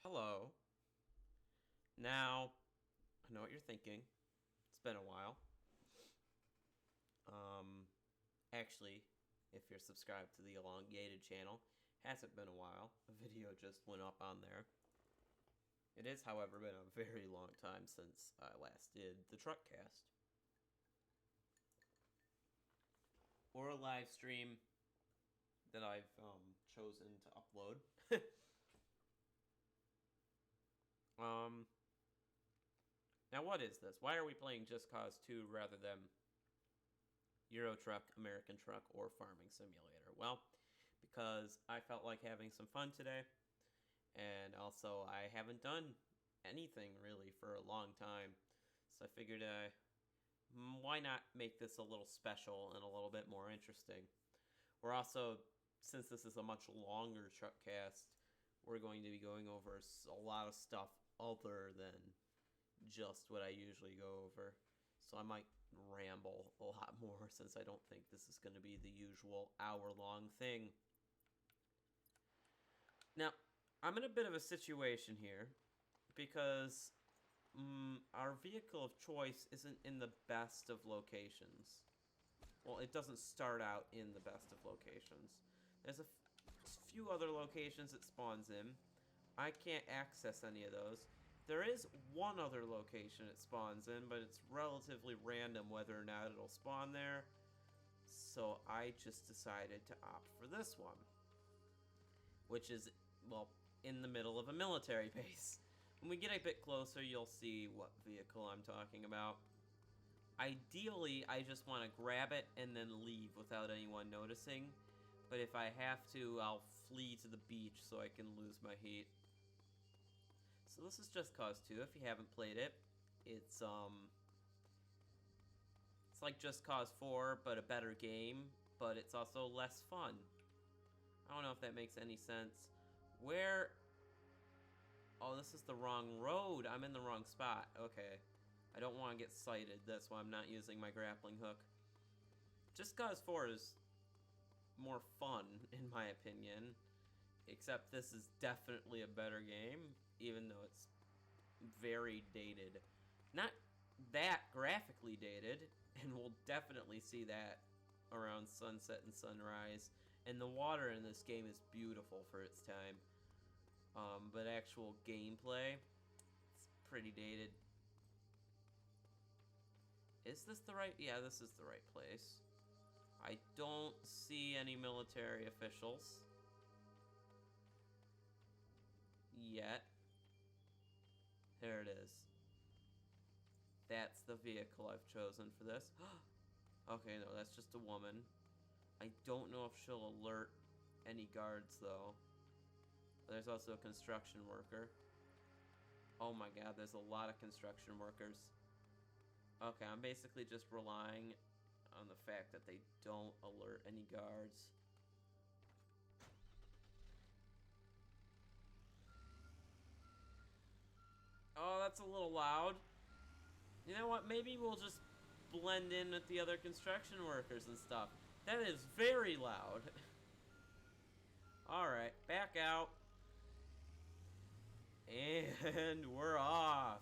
Hello. Now, I know what you're thinking. It's been a while. Um, actually, if you're subscribed to the elongated channel, hasn't been a while. A video just went up on there. It is, however, been a very long time since I last did the Truckcast. Or a live stream that I've chosen to upload. um, Now what is this? Why are we playing Just Cause 2 rather than Euro Truck, American Truck, or Farming Simulator? Well, because I felt like having some fun today, and also I haven't done anything really for a long time, so I figured why not make this a little special and a little bit more interesting. We're also, since this is a much longer truck cast, we're going to be going over a lot of stuff other than just what I usually go over. So I might ramble a lot more since I don't think this is going to be the usual hour-long thing. Now, I'm in a bit of a situation here because our vehicle of choice isn't in the best of locations. Well, it doesn't start out in the best of locations. There's a few other locations it spawns in. I can't access any of those. There is one other location it spawns in, but it's relatively random whether or not it'll spawn there. So I just decided to opt for this one, which is, well, in the middle of a military base. When we get a bit closer, you'll see what vehicle I'm talking about. Ideally, I just want to grab it and then leave without anyone noticing. But if I have to, I'll flee to the beach so I can lose my heat. So this is Just Cause 2. If you haven't played it, it's like Just Cause 4, but a better game, but it's also less fun. I don't know if that makes any sense. Oh, this is the wrong road. I'm in the wrong spot. Okay. I don't want to get sighted. That's why I'm not using my grappling hook. Just Cause 4 is more fun, in my opinion. Except this is definitely a better game, even though it's very dated. Not that graphically dated, and we'll definitely see that around sunset and sunrise. And the water in this game is beautiful for its time. But actual gameplay, it's pretty dated. Is this the right? Yeah, this is the right place. I don't see any military officials yet. There it is. That's the vehicle I've chosen for this. Okay, no, that's just a woman. I don't know if she'll alert any guards, though. There's also a construction worker. Oh my god, there's a lot of construction workers. Okay, I'm basically just relying on the fact that they don't alert any guards. Oh, that's a little loud. You know what? Maybe we'll just blend in with the other construction workers and stuff. That is very loud. Alright, back out. And we're off.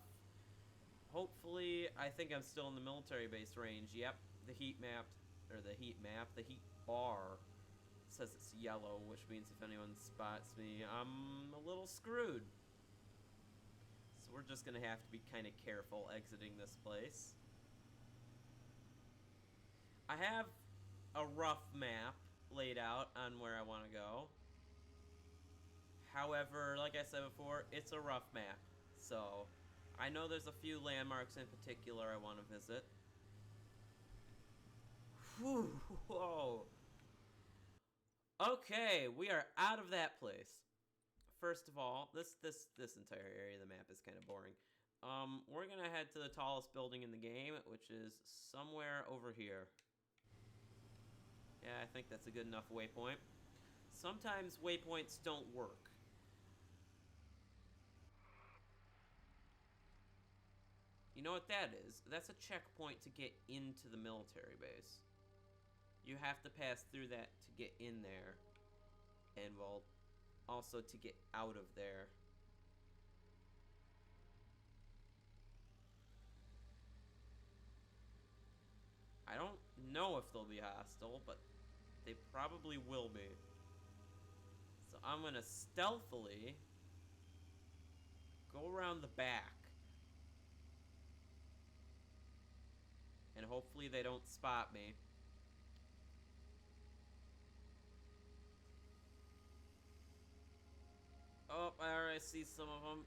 Hopefully, I think I'm still in the military base range. Yep, the heat bar says it's yellow, which means if anyone spots me, I'm a little screwed. So we're just gonna have to be kind of careful exiting this place. I have a rough map laid out on where I want to go. However, like I said before, it's a rough map. So I know there's a few landmarks in particular I want to visit. Whew, whoa. Okay, we are out of that place. First of all, this entire area of the map is kind of boring. We're gonna head to the tallest building in the game, which is somewhere over here. Yeah, I think that's a good enough waypoint. Sometimes waypoints don't work. You know what that is? That's a checkpoint to get into the military base. You have to pass through that to get in there. And, well, also to get out of there. know if they'll be hostile, but they probably will be. So I'm gonna stealthily go around the back. And hopefully they don't spot me. Oh, I already see some of them.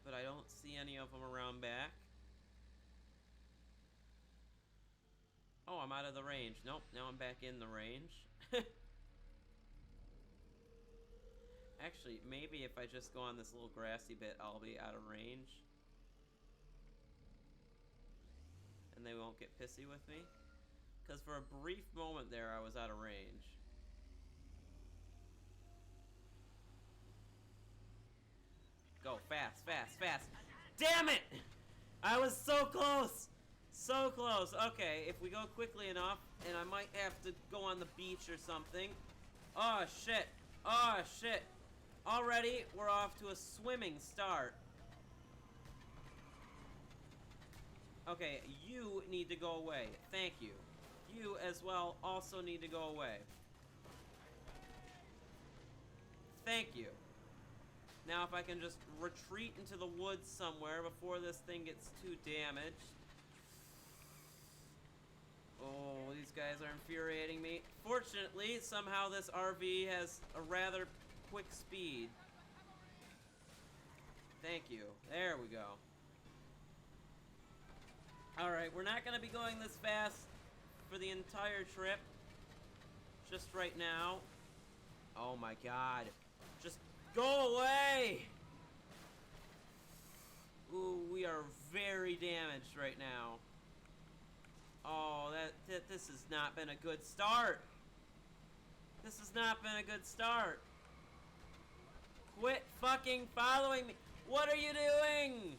But I don't see any of them around back. Oh, I'm out of the range. Nope, now I'm back in the range. Actually, maybe if I just go on this little grassy bit, I'll be out of range. And they won't get pissy with me. Because for a brief moment there, I was out of range. Go, fast, fast, fast. Damn it! I was so close! So close. Okay, if we go quickly enough, and I might have to go on the beach or something. Oh, shit. Oh, shit. Already, we're off to a swimming start. Okay, you need to go away. Thank you. You, as well, also need to go away. Thank you. Now, if I can just retreat into the woods somewhere before this thing gets too damaged. Oh, these guys are infuriating me. Fortunately, somehow this RV has a rather quick speed. Thank you. There we go. Alright, we're not going to be going this fast for the entire trip. Just right now. Oh my god. Just go away! Ooh, we are very damaged right now. Oh, this has not been a good start. This has not been a good start. Quit fucking following me. What are you doing?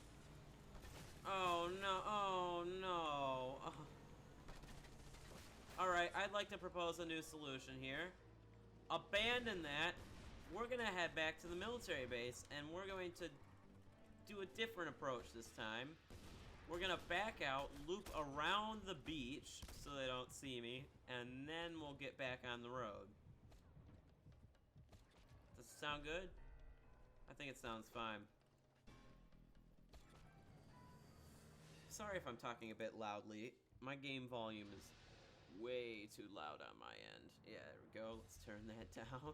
Oh, no. Oh, no. Oh. Alright, I'd like to propose a new solution here. Abandon that. We're going to head back to the military base, and we're going to do a different approach this time. We're going to back out, loop around the beach so they don't see me, and then we'll get back on the road. Does it sound good? I think it sounds fine. Sorry if I'm talking a bit loudly. My game volume is way too loud on my end. Yeah, there we go. Let's turn that down.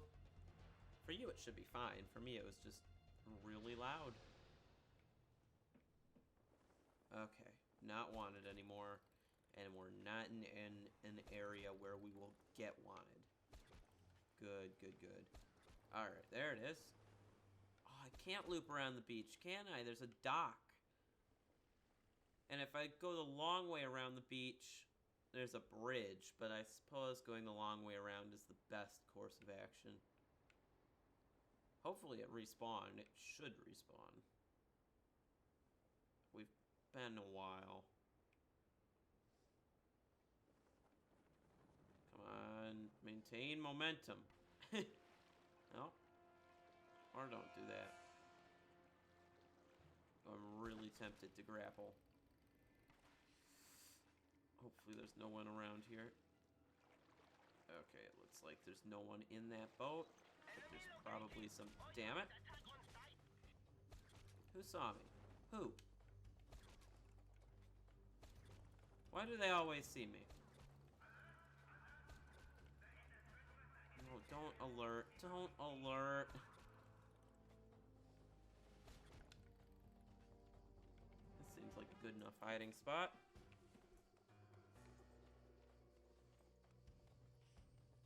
For you, it should be fine. For me, it was just really loud. Okay, not wanted anymore, and we're not in an area where we will get wanted. Good, good, good. Alright, there it is. Oh, I can't loop around the beach, can I? There's a dock. And if I go the long way around the beach, there's a bridge, but I suppose going the long way around is the best course of action. Hopefully it respawned. It should respawn. We've been a while. Come on, maintain momentum. No? Or don't do that. I'm really tempted to grapple. Hopefully there's no one around here. Okay, it looks like there's no one in that boat. But there's probably some... Damn it! Who saw me? Who? Why do they always see me? No, don't alert. Don't alert. This seems like a good enough hiding spot.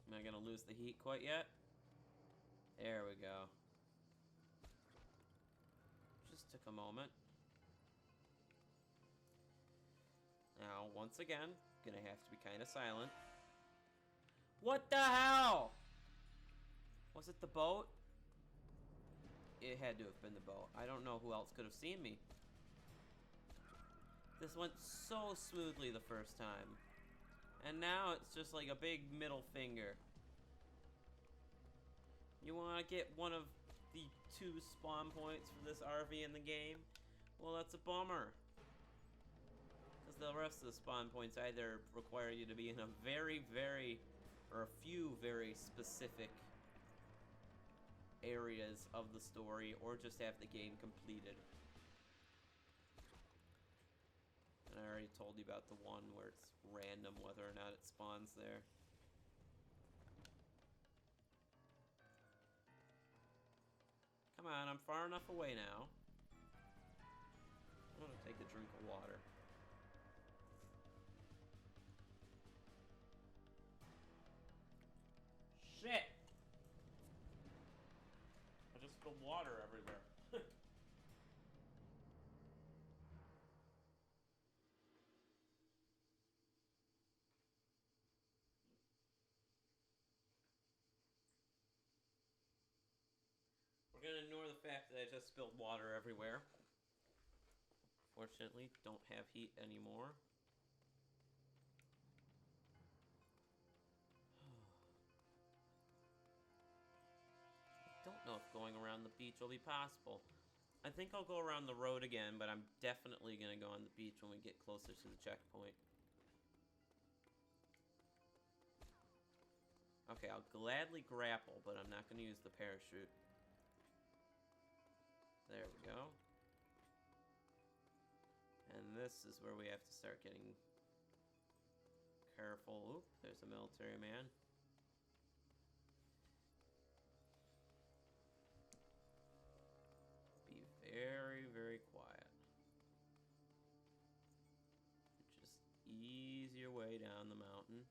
Am I gonna lose the heat quite yet? There we go. Just took a moment. Now, once again, gonna have to be kind of silent. What the hell? Was it the boat? It had to have been the boat. I don't know who else could have seen me. This went so smoothly the first time. And now it's just like a big middle finger. You want to get one of the 2 spawn points for this RV in the game? Well, that's a bummer. Because the rest of the spawn points either require you to be in a very, very, or a few very specific areas of the story, or just have the game completed. And I already told you about the one where it's random whether or not it spawns there. Come on, I'm far enough away now. I'm gonna take a drink of water. Shit! I just spilled water everywhere. We're gonna ignore the fact that I just spilled water everywhere. Fortunately, don't have heat anymore. Don't know if going around the beach will be possible. I think I'll go around the road again, but I'm definitely gonna go on the beach when we get closer to the checkpoint. Okay, I'll gladly grapple, but I'm not gonna use the parachute. There we go. And this is where we have to start getting careful. Oop, there's a military man. Be very, very quiet. Just ease your way down the mountain.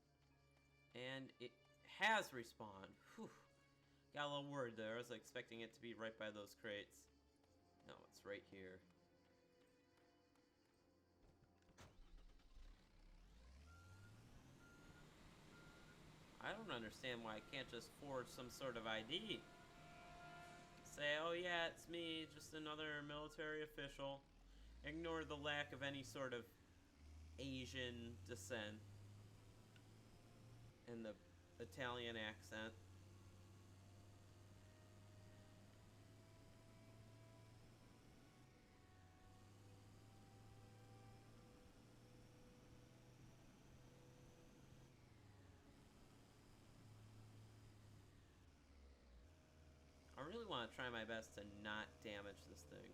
And it has respawned. Whew. Got a little worried there. I was expecting it to be right by those crates. No, it's right here. I don't understand why I can't just forge some sort of ID. Say, oh yeah, it's me, just another military official. Ignore the lack of any sort of Asian descent and the Italian accent. I really want to try my best to not damage this thing.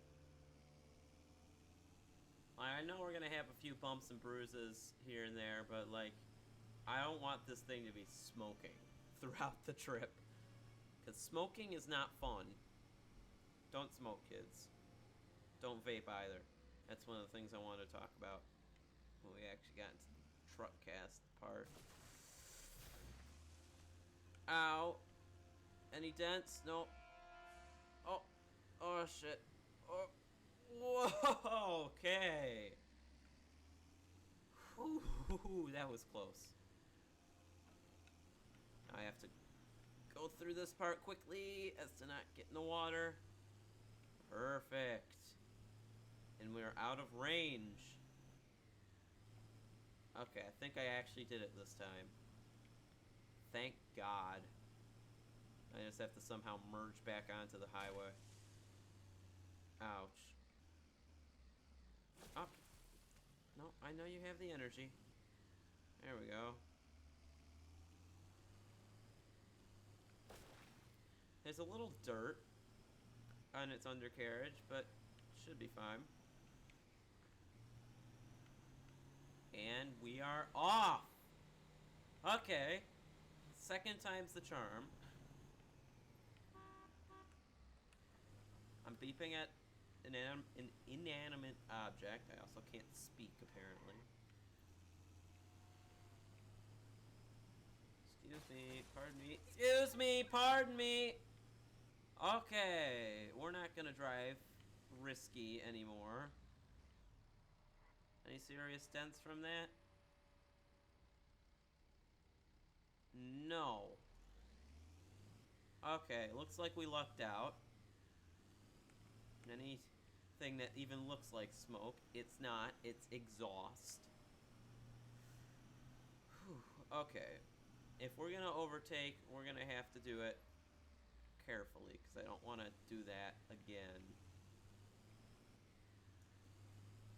I know we're going to have a few bumps and bruises here and there, but, like, I don't want this thing to be smoking throughout the trip. Because smoking is not fun. Don't smoke, kids. Don't vape either. That's one of the things I want to talk about when we actually got into the Truckcast part. Ow. Any dents? Nope. Oh. Oh, shit. Oh. Whoa. Okay. Whew, that was close. Now I have to go through this part quickly as to not get in the water. Perfect. And we're out of range. Okay, I think I actually did it this time. Thank God. I just have to somehow merge back onto the highway. Ouch. Oh. No, I know you have the energy. There we go. There's a little dirt on its undercarriage, but should be fine. And we are off! Okay. Second time's the charm. I'm beeping at an inanimate object. I also can't speak, apparently. Excuse me, pardon me. Excuse me, pardon me! Okay, we're not gonna drive risky anymore. Any serious dents from that? No. Okay, looks like we lucked out. Anything that even looks like smoke, it's not. It's exhaust. Whew. Okay. If we're gonna overtake, we're gonna have to do it carefully, because I don't want to do that again.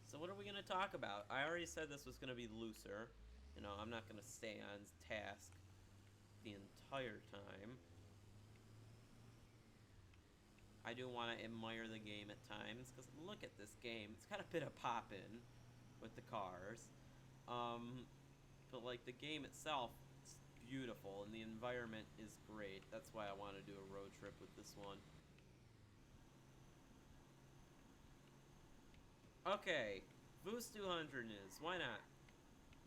So what are we going to talk about? I already said this was going to be looser. You know, I'm not going to stay on task the entire time. I do want to admire the game at times, because look at this game. It's got a bit of pop-in with the cars. But like the game itself, it's beautiful, and the environment is great. That's why I want to do a road trip with this one. Okay, Voos 200 is, why not?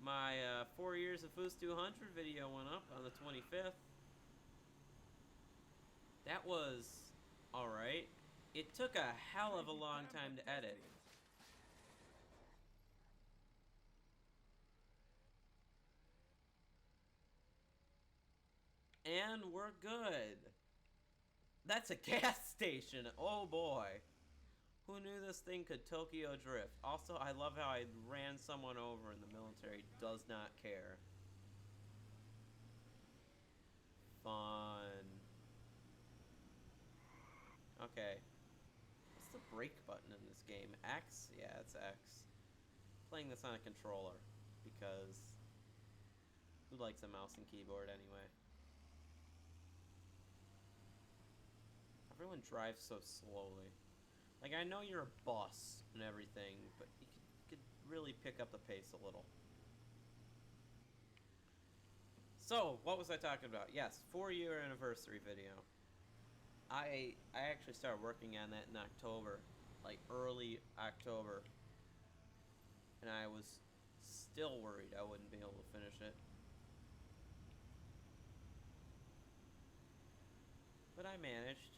My 4 years of Voos 200 video went up on the 25th. That was alright. It took a hell of a long time to edit. And we're good. That's a gas station. Oh boy. Who knew this thing could Tokyo drift? Also, I love how I ran someone over and the military does not care. Fun. Okay. What's the brake button in this game? X? Yeah, it's X. Playing this on a controller because who likes a mouse and keyboard anyway? Everyone drives so slowly. Like, I know you're a boss and everything, but you could really pick up the pace a little. So, what was I talking about? Yes, 4-year anniversary video. I actually started working on that in October, like early October, and I was still worried I wouldn't be able to finish it. But I managed.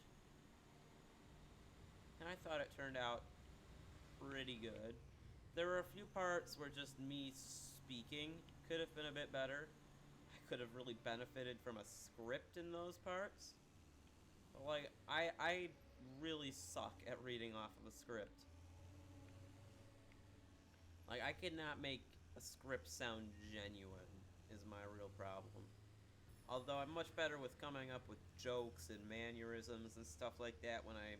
And I thought it turned out pretty good. There were a few parts where just me speaking could have been a bit better. I could have really benefited from a script in those parts. But like, I really suck at reading off of a script. Like, I could not make a script sound genuine, is my real problem. Although I'm much better with coming up with jokes and mannerisms and stuff like that when I'm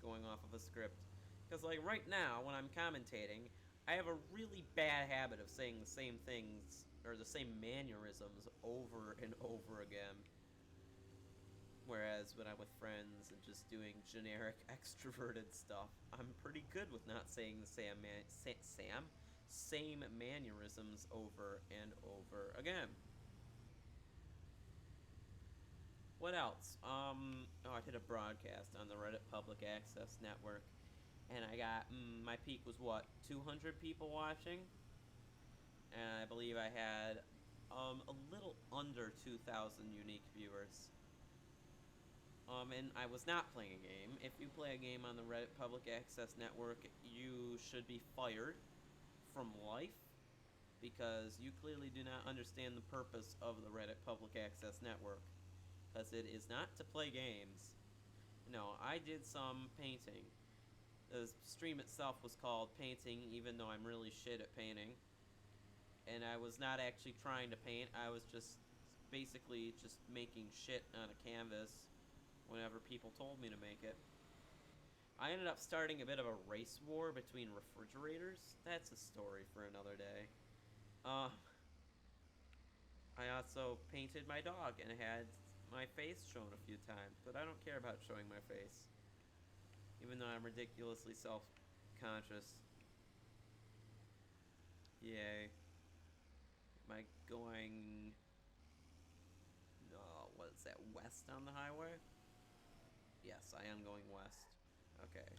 going off of a script. Because, like, right now, when I'm commentating, I have a really bad habit of saying the same things, or the same mannerisms over and over again. Whereas when I'm with friends and just doing generic extroverted stuff, I'm pretty good with not saying the same mannerisms over and over again. What else? Oh, I did a broadcast on the Reddit Public Access Network, and I got, my peak was what, 200 people watching? And I believe I had, a little under 2,000 unique viewers. And I was not playing a game. If you play a game on the Reddit Public Access Network, you should be fired from life, because you clearly do not understand the purpose of the Reddit Public Access Network. Because it is not to play games. No, I did some painting. The stream itself was called Painting, even though I'm really shit at painting. And I was not actually trying to paint, I was just basically just making shit on a canvas whenever people told me to make it. I ended up starting a bit of a race war between refrigerators. That's a story for another day. I also painted my dog and had my face shown a few times, but I don't care about showing my face. Even though I'm ridiculously self-conscious. Yay. Am I going... what is that, west on the highway? Yes, I am going west. Okay.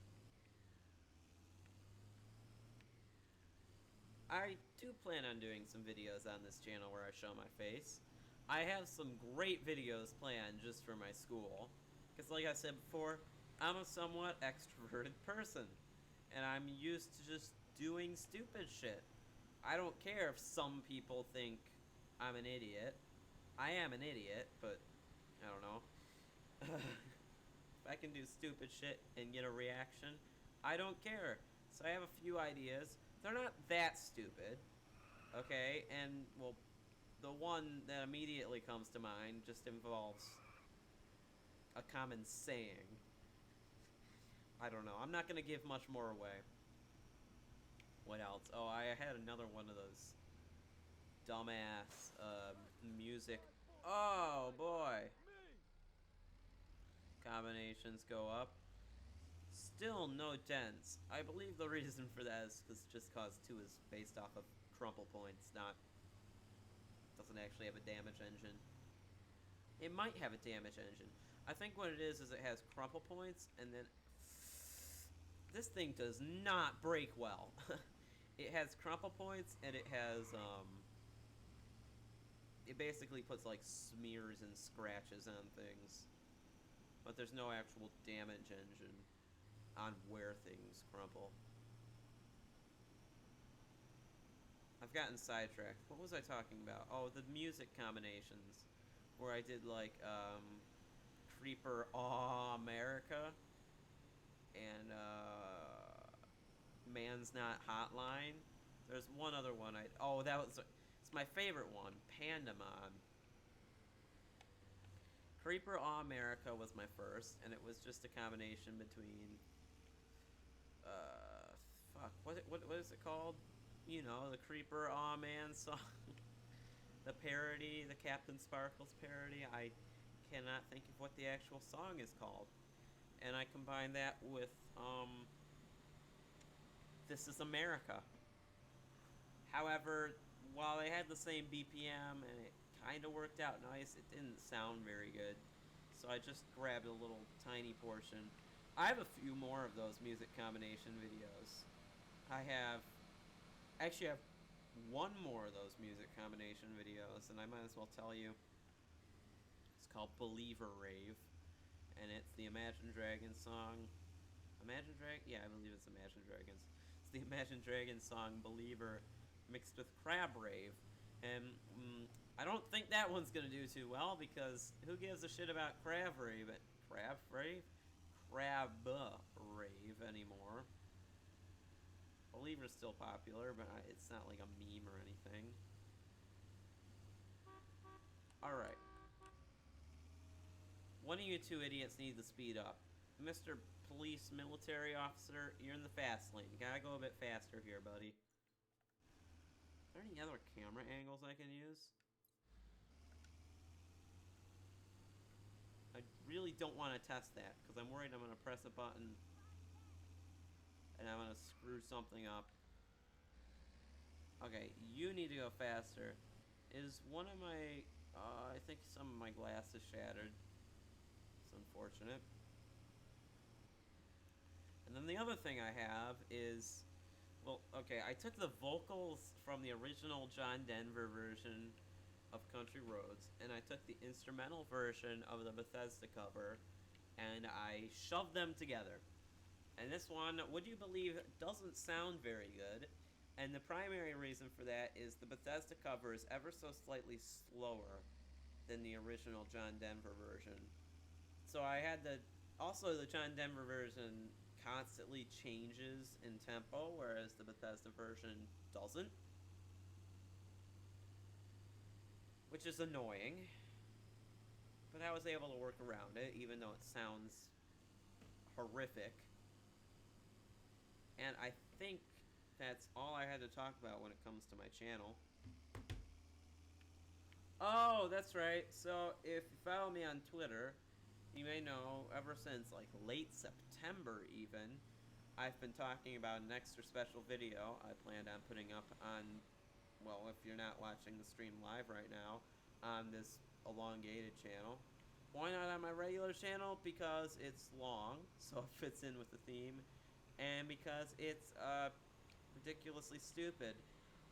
I do plan on doing some videos on this channel where I show my face. I have some great videos planned just for my school. Because like I said before, I'm a somewhat extroverted person. And I'm used to just doing stupid shit. I don't care if some people think I'm an idiot. I am an idiot, but I don't know. If I can do stupid shit and get a reaction, I don't care. So I have a few ideas. They're not that stupid, okay? And, well, the one that immediately comes to mind just involves a common saying. I don't know. I'm not going to give much more away. What else? Oh, I had another one of those dumbass music. Oh boy. Combinations go up. Still no dents. I believe the reason for that is just cause 2 is based off of crumple points, doesn't actually have a damage engine. It might have a damage engine. I think what it is it has crumple points, and then this thing does not break well. It has crumple points, and it has it basically puts like smears and scratches on things, but there's no actual damage engine on where things crumple. I've gotten sidetracked. What was I talking about? Oh, the music combinations, where I did like Creeper Aw America and Man's Not Hotline. There's one other one it's my favorite one, Pandemon. Creeper Aw America was my first, and it was just a combination between what is it called? You know, the Creeper Aw Man song. The parody, the Captain Sparkles parody. I cannot think of what the actual song is called. And I combine that with This Is America. However, while they had the same BPM and it kind of worked out nice, it didn't sound very good. So I just grabbed a little tiny portion. I have a few more of those music combination videos. I actually have one more of those music combination videos, and I might as well tell you. It's called Believer Rave, and it's the Imagine Dragons song. Imagine Dragons? Yeah, I believe it's Imagine Dragons. It's the Imagine Dragons song Believer mixed with Crab Rave. And I don't think that one's gonna do too well, because who gives a shit about Crab Rave anymore? Believer's still popular, but it's not like a meme or anything. Alright. One of you two idiots need to speed up. Mr. Police Military Officer, you're in the fast lane. You gotta go a bit faster here, buddy. Are there any other camera angles I can use? I really don't want to test that, because I'm worried I'm going to press a button and I'm going to screw something up. Okay, you need to go faster. Is one of my... I think some of my glass is shattered. It's unfortunate. And then the other thing I have is... Well, okay, I took the vocals from the original John Denver version of Country Roads, and I took the instrumental version of the Bethesda cover, and I shoved them together. And this one, would you believe, doesn't sound very good. And the primary reason for that is the Bethesda cover is ever so slightly slower than the original John Denver version. So I had to... Also, the John Denver version constantly changes in tempo, whereas the Bethesda version doesn't. Which is annoying. But I was able to work around it, even though it sounds horrific. And I think that's all I had to talk about when it comes to my channel. Oh, that's right. So, if you follow me on Twitter, you may know, ever since, like, late September even, I've been talking about an extra special video I planned on putting up on, well, if you're not watching the stream live right now, on this elongated channel. Why not on my regular channel? Because it's long, so it fits in with the theme, and because it's, ridiculously stupid.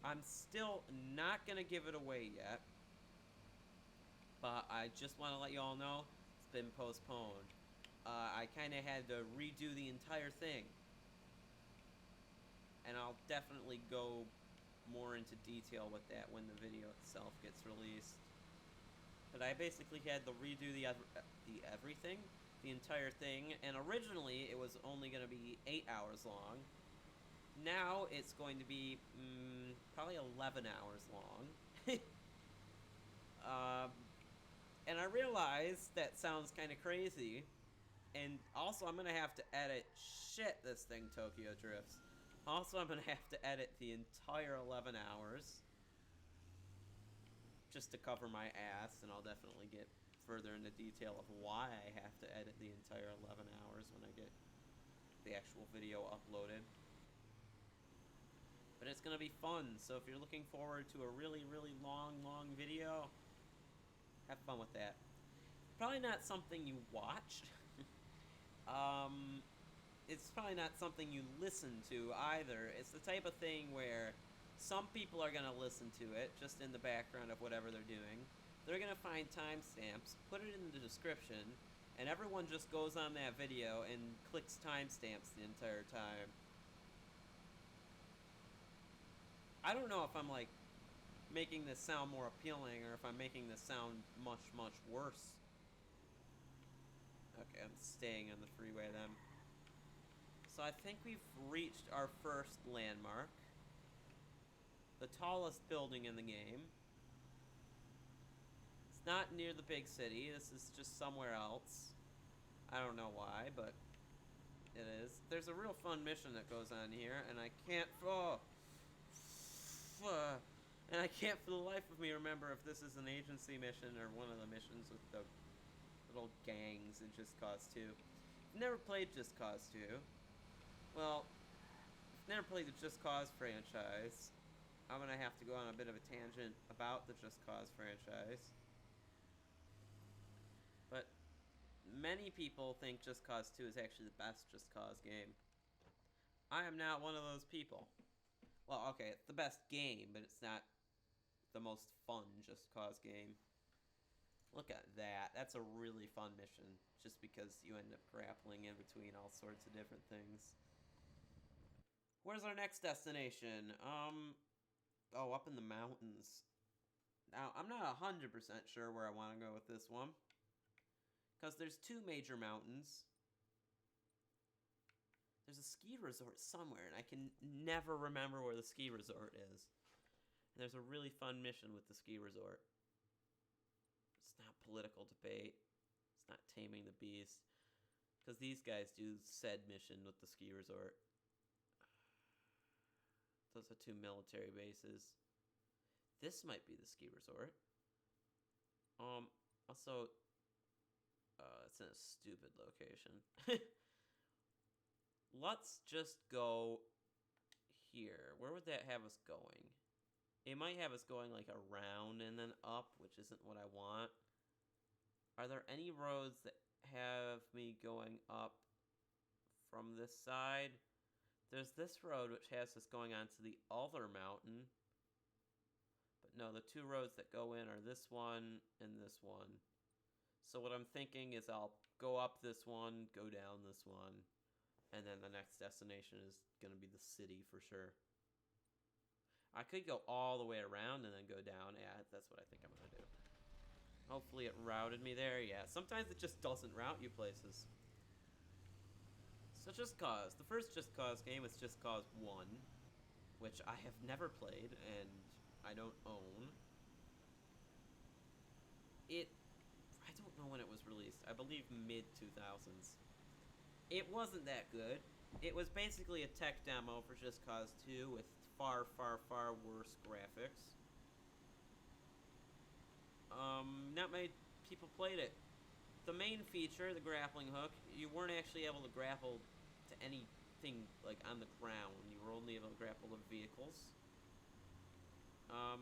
I'm still not gonna give it away yet, but I just want to let you all know it's been postponed. I kind of had to redo the entire thing, and I'll definitely go more into detail with that when the video itself gets released. But I basically had to redo the everything, the entire thing, and originally it was only going to be 8 hours long. Now it's going to be probably 11 hours long. And I realize that sounds kind of crazy. And also I'm going to have to edit shit this thing Tokyo Drifts. Also, I'm going to have to edit the entire 11 hours just to cover my ass, and I'll definitely get further into detail of why I have to edit the entire 11 hours when I get the actual video uploaded. But it's going to be fun, so if you're looking forward to a really, really long video, have fun with that. Probably not something you watch. It's probably not something you listen to either. It's the type of thing where some people are going to listen to it just in the background of whatever they're doing. They're going to find timestamps, put it in the description, and everyone just goes on that video and clicks timestamps the entire time. I don't know if I'm, like, making this sound more appealing or if I'm making this sound much, much worse. Okay, I'm staying on the freeway then. So I think we've reached our first landmark. The tallest building in the game. It's not near the big city. This is just somewhere else. I don't know why, but it is. There's a real fun mission that goes on here, and I can't... and I can't for the life of me remember if this is an agency mission or one of the missions with the little gangs in Just Cause 2. I've never played Just Cause 2. Well, I've never played the Just Cause franchise. I'm gonna have to go on a bit of a tangent about the Just Cause franchise. But many people think Just Cause 2 is actually the best Just Cause game. I am not one of those people. Well, okay, it's the best game, but it's not the most fun Just Cause game. Look at that. That's a really fun mission, just because you end up grappling in between all sorts of different things. Where's our next destination? Oh, up in the mountains. Now, I'm not 100% sure where I want to go with this one, because there's two major mountains. There's a ski resort somewhere, and I can never remember where the ski resort is. And there's a really fun mission with the ski resort. It's not political debate. It's not taming the beast. Because these guys do said mission with the ski resort. Those are two military bases. This might be the ski resort. Also, it's in a stupid location. Let's just go here. Where would that have us going? It might have us going like around and then up, which isn't what I want. Are there any roads that have me going up from this side? There's this road which has us going on to the other mountain. But no, the two roads that go in are this one and this one. So what I'm thinking is I'll go up this one, go down this one, and then the next destination is going to be the city for sure. I could go all the way around and then go down. Yeah, that's what I think I'm going to do. Hopefully it routed me there. Yeah, sometimes it just doesn't route you places. So Just Cause. The first Just Cause game was Just Cause 1, which I have never played and I don't own. I don't know when it was released. I believe mid-2000s. It wasn't that good. It was basically a tech demo for Just Cause 2 with far, far, far worse graphics. Not many people played it. The main feature, the grappling hook, you weren't actually able to grapple to anything like on the ground. You were only able to grapple to vehicles.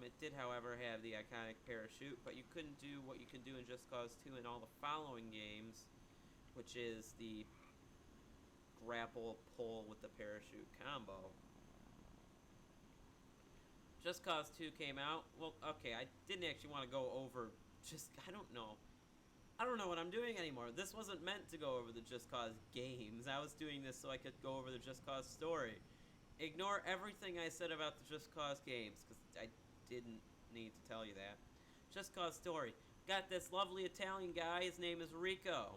It did, however, have the iconic parachute, but you couldn't do what you can do in Just Cause 2 and all the following games, which is the grapple pull with the parachute combo. Just Cause 2 came out. Well, okay, I didn't actually want to go over I don't know. I don't know what I'm doing anymore. This wasn't meant to go over the Just Cause games. I was doing this so I could go over the Just Cause story. Ignore everything I said about the Just Cause games, because I didn't need to tell you that. Just Cause story. Got this lovely Italian guy. His name is Rico.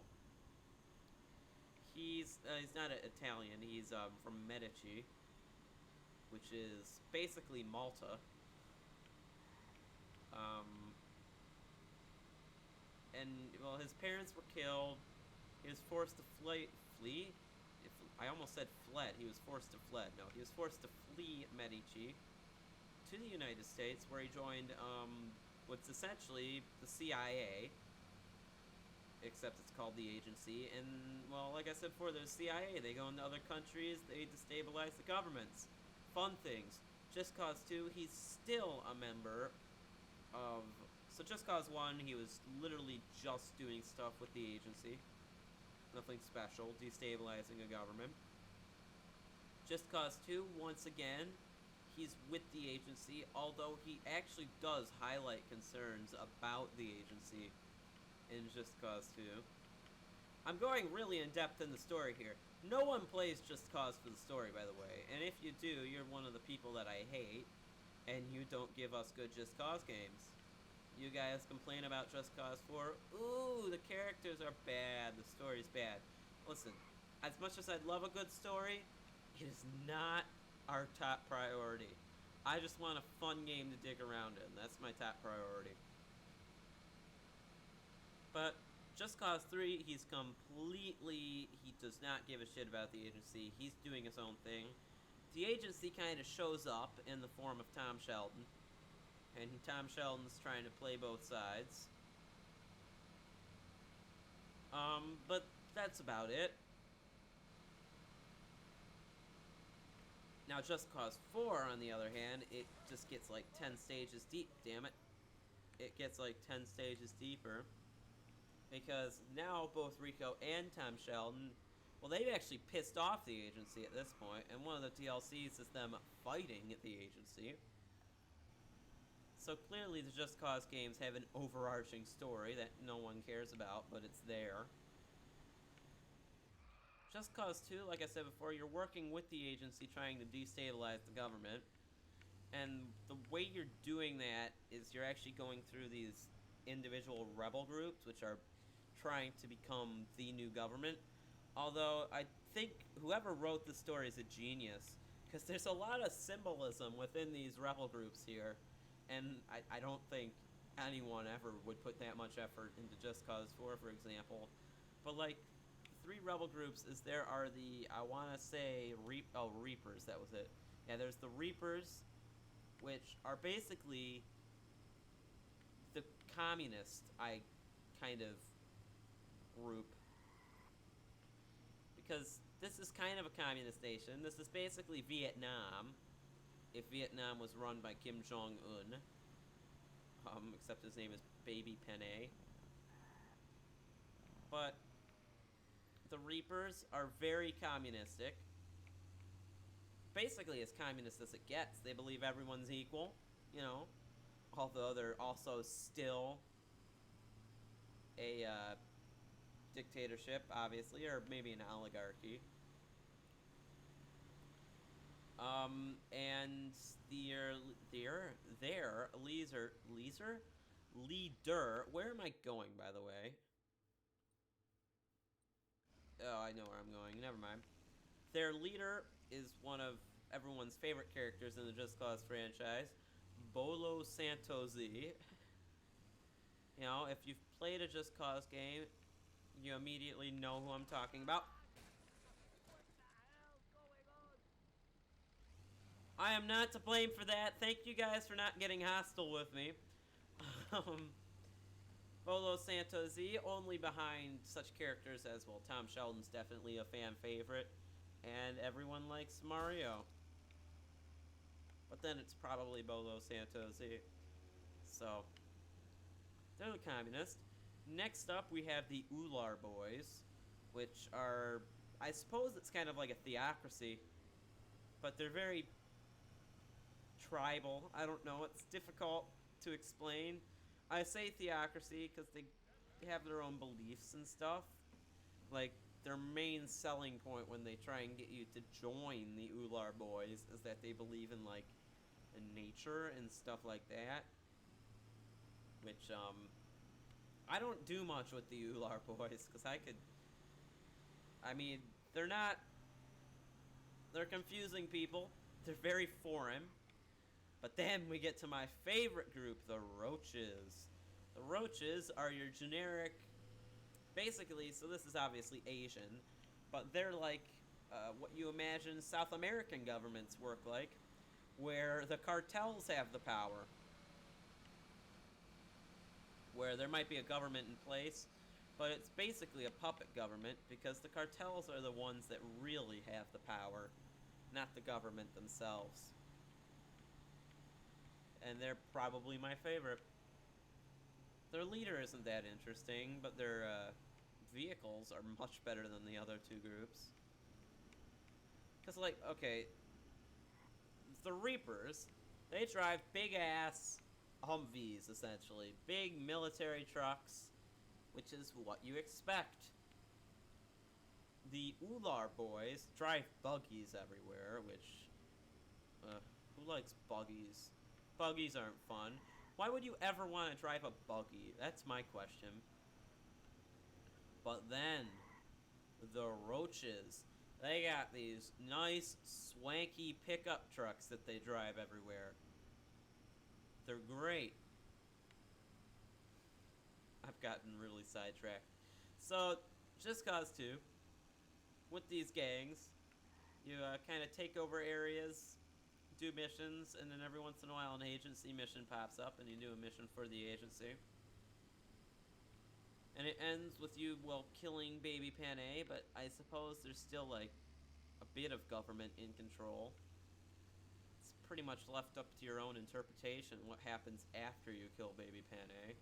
He's not Italian. He's from Medici, which is basically Malta. And well, his parents were killed. He was forced to flee. I almost said fled. He was forced to fled. No, he was forced to flee Medici to the United States, where he joined what's essentially the CIA, except it's called the agency. And, well, like I said before, there's CIA. They go into other countries, they destabilize the governments. Fun things. Just Cause 2, he's still a member of... So Just Cause 1, he was literally just doing stuff with the agency. Nothing special, destabilizing a government. Just Cause 2, once again, he's with the agency, although he actually does highlight concerns about the agency in Just Cause 2. I'm going really in-depth in the story here. No one plays Just Cause for the story, by the way, and if you do, you're one of the people that I hate, and you don't give us good Just Cause games. You guys complain about Just Cause 4, ooh, the characters are bad, the story's bad. Listen, as much as I'd love a good story, it is not our top priority. I just want a fun game to dig around in. That's my top priority. But Just Cause 3, he does not give a shit about the agency. He's doing his own thing. The agency kind of shows up in the form of Tom Sheldon. And Tom Sheldon's trying to play both sides. But that's about it. Now, Just Cause 4, on the other hand, it just gets like 10 stages deep, damn it. It gets like 10 stages deeper. Because now both Rico and Tom Sheldon, well, they've actually pissed off the agency at this point, and one of the DLCs is them fighting the agency. So clearly the Just Cause games have an overarching story that no one cares about, but it's there. Just Cause 2, like I said before, you're working with the agency trying to destabilize the government. And the way you're doing that is you're actually going through these individual rebel groups, which are trying to become the new government. Although, I think whoever wrote the story is a genius, because there's a lot of symbolism within these rebel groups here. And I don't think anyone ever would put that much effort into Just Cause 4, for example. But, like, the 3 rebel groups there are the, I want to say, Reapers, that was it. Yeah, there's the Reapers, which are basically the communist, kind of group. Because this is kind of a communist nation. This is basically Vietnam, if Vietnam was run by Kim Jong-un. Except his name is Baby Penne. But the Reapers are very communistic. Basically as communist as it gets. They believe everyone's equal, you know. Although they're also still a dictatorship, obviously, or maybe an oligarchy. And their leader, where am I going, by the way? Oh, I know where I'm going, never mind. Their leader is one of everyone's favorite characters in the Just Cause franchise, Bolo Santosi. You know, if you've played a Just Cause game, you immediately know who I'm talking about. I am not to blame for that. Thank you guys for not getting hostile with me. Bolo Santosi, only behind such characters as, well, Tom Sheldon's definitely a fan favorite, and everyone likes Mario. But then it's probably Bolo Santosi. So, they're the communists. Next up, we have the Ular Boys, which are, I suppose it's kind of like a theocracy, but they're very tribal. I don't know, it's difficult to explain. I say theocracy because they have their own beliefs and stuff. Like, their main selling point when they try and get you to join the Ular Boys is that they believe in, like, nature and stuff like that. Which, I don't do much with the Ular Boys, because I mean, they're confusing people. They're very foreign. But then we get to my favorite group, the Roaches. The Roaches are your generic, basically, so this is obviously Asian, but they're like what you imagine South American governments work like, where the cartels have the power. Where there might be a government in place, but it's basically a puppet government because the cartels are the ones that really have the power, not the government themselves. And they're probably my favorite. Their leader isn't that interesting, but their vehicles are much better than the other two groups. Because, like, okay, the Reapers, they drive big-ass Humvees, essentially. Big military trucks, which is what you expect. The Ular boys drive buggies everywhere, which... who likes buggies? Buggies aren't fun. Why would you ever want to drive a buggy? That's my question. But then, the Roaches. They got these nice, swanky pickup trucks that they drive everywhere. They're great. I've gotten really sidetracked. So, Just Cause 2. With these gangs, you kind of take over areas, do missions, and then every once in a while an agency mission pops up and you do a mission for the agency. And it ends with you, well, killing Baby Panay, but I suppose there's still, like, a bit of government in control. It's pretty much left up to your own interpretation what happens after you kill Baby Panay.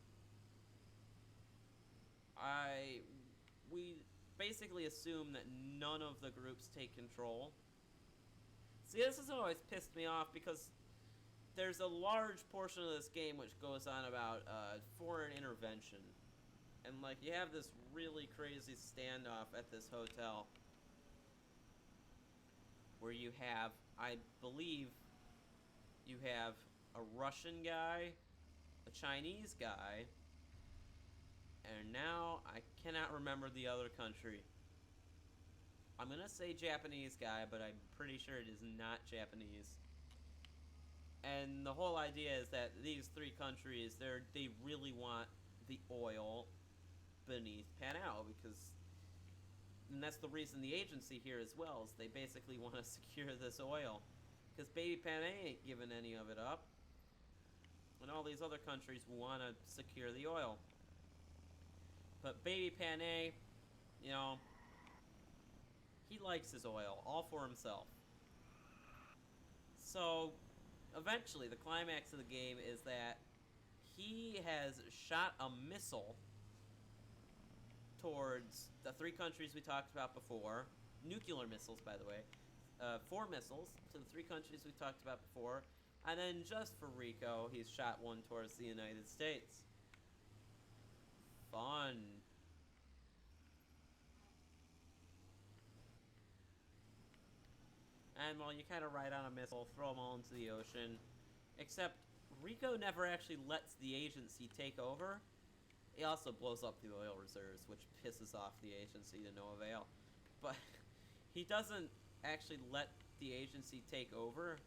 We basically assume that none of the groups take control. See, this has always pissed me off because there's a large portion of this game which goes on about foreign intervention. And, like, you have this really crazy standoff at this hotel where you have, I believe, you have a Russian guy, a Chinese guy, and now I cannot remember the other country. I'm gonna say Japanese guy, but I'm pretty sure it is not Japanese. And the whole idea is that these three countries, they really want the oil beneath Panau, because, and that's the reason the agency here as well, is they basically want to secure this oil. Because Baby Panay ain't giving any of it up. And all these other countries want to secure the oil. But Baby Panay, you know, he likes his oil, all for himself. So, eventually, the climax of the game is that he has shot a missile towards the three countries we talked about before. Nuclear missiles, by the way. 4 missiles to the 3 countries we talked about before. And then just for Rico, he's shot one towards the United States. Fun. And, well, you kind of ride on a missile, throw them all into the ocean. Except, Rico never actually lets the agency take over. He also blows up the oil reserves, which pisses off the agency to no avail. But he doesn't actually let the agency take over.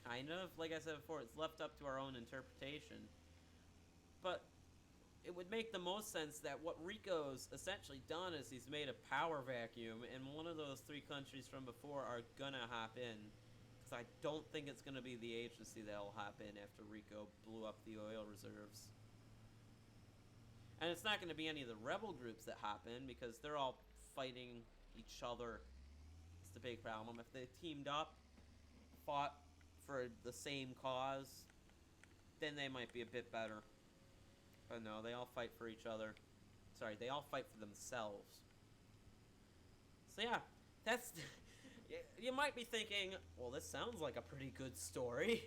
Kind of. Like I said before, it's left up to our own interpretation. But it would make the most sense that what Rico's essentially done is he's made a power vacuum, and one of those 3 countries from before are gonna hop in. Because I don't think it's gonna be the agency that'll hop in after Rico blew up the oil reserves. And it's not gonna be any of the rebel groups that hop in, because they're all fighting each other. It's the big problem. If they teamed up, fought for the same cause, then they might be a bit better. But no, they all fight for each other. Sorry, they all fight for themselves. So yeah, that's... You might be thinking, well, this sounds like a pretty good story.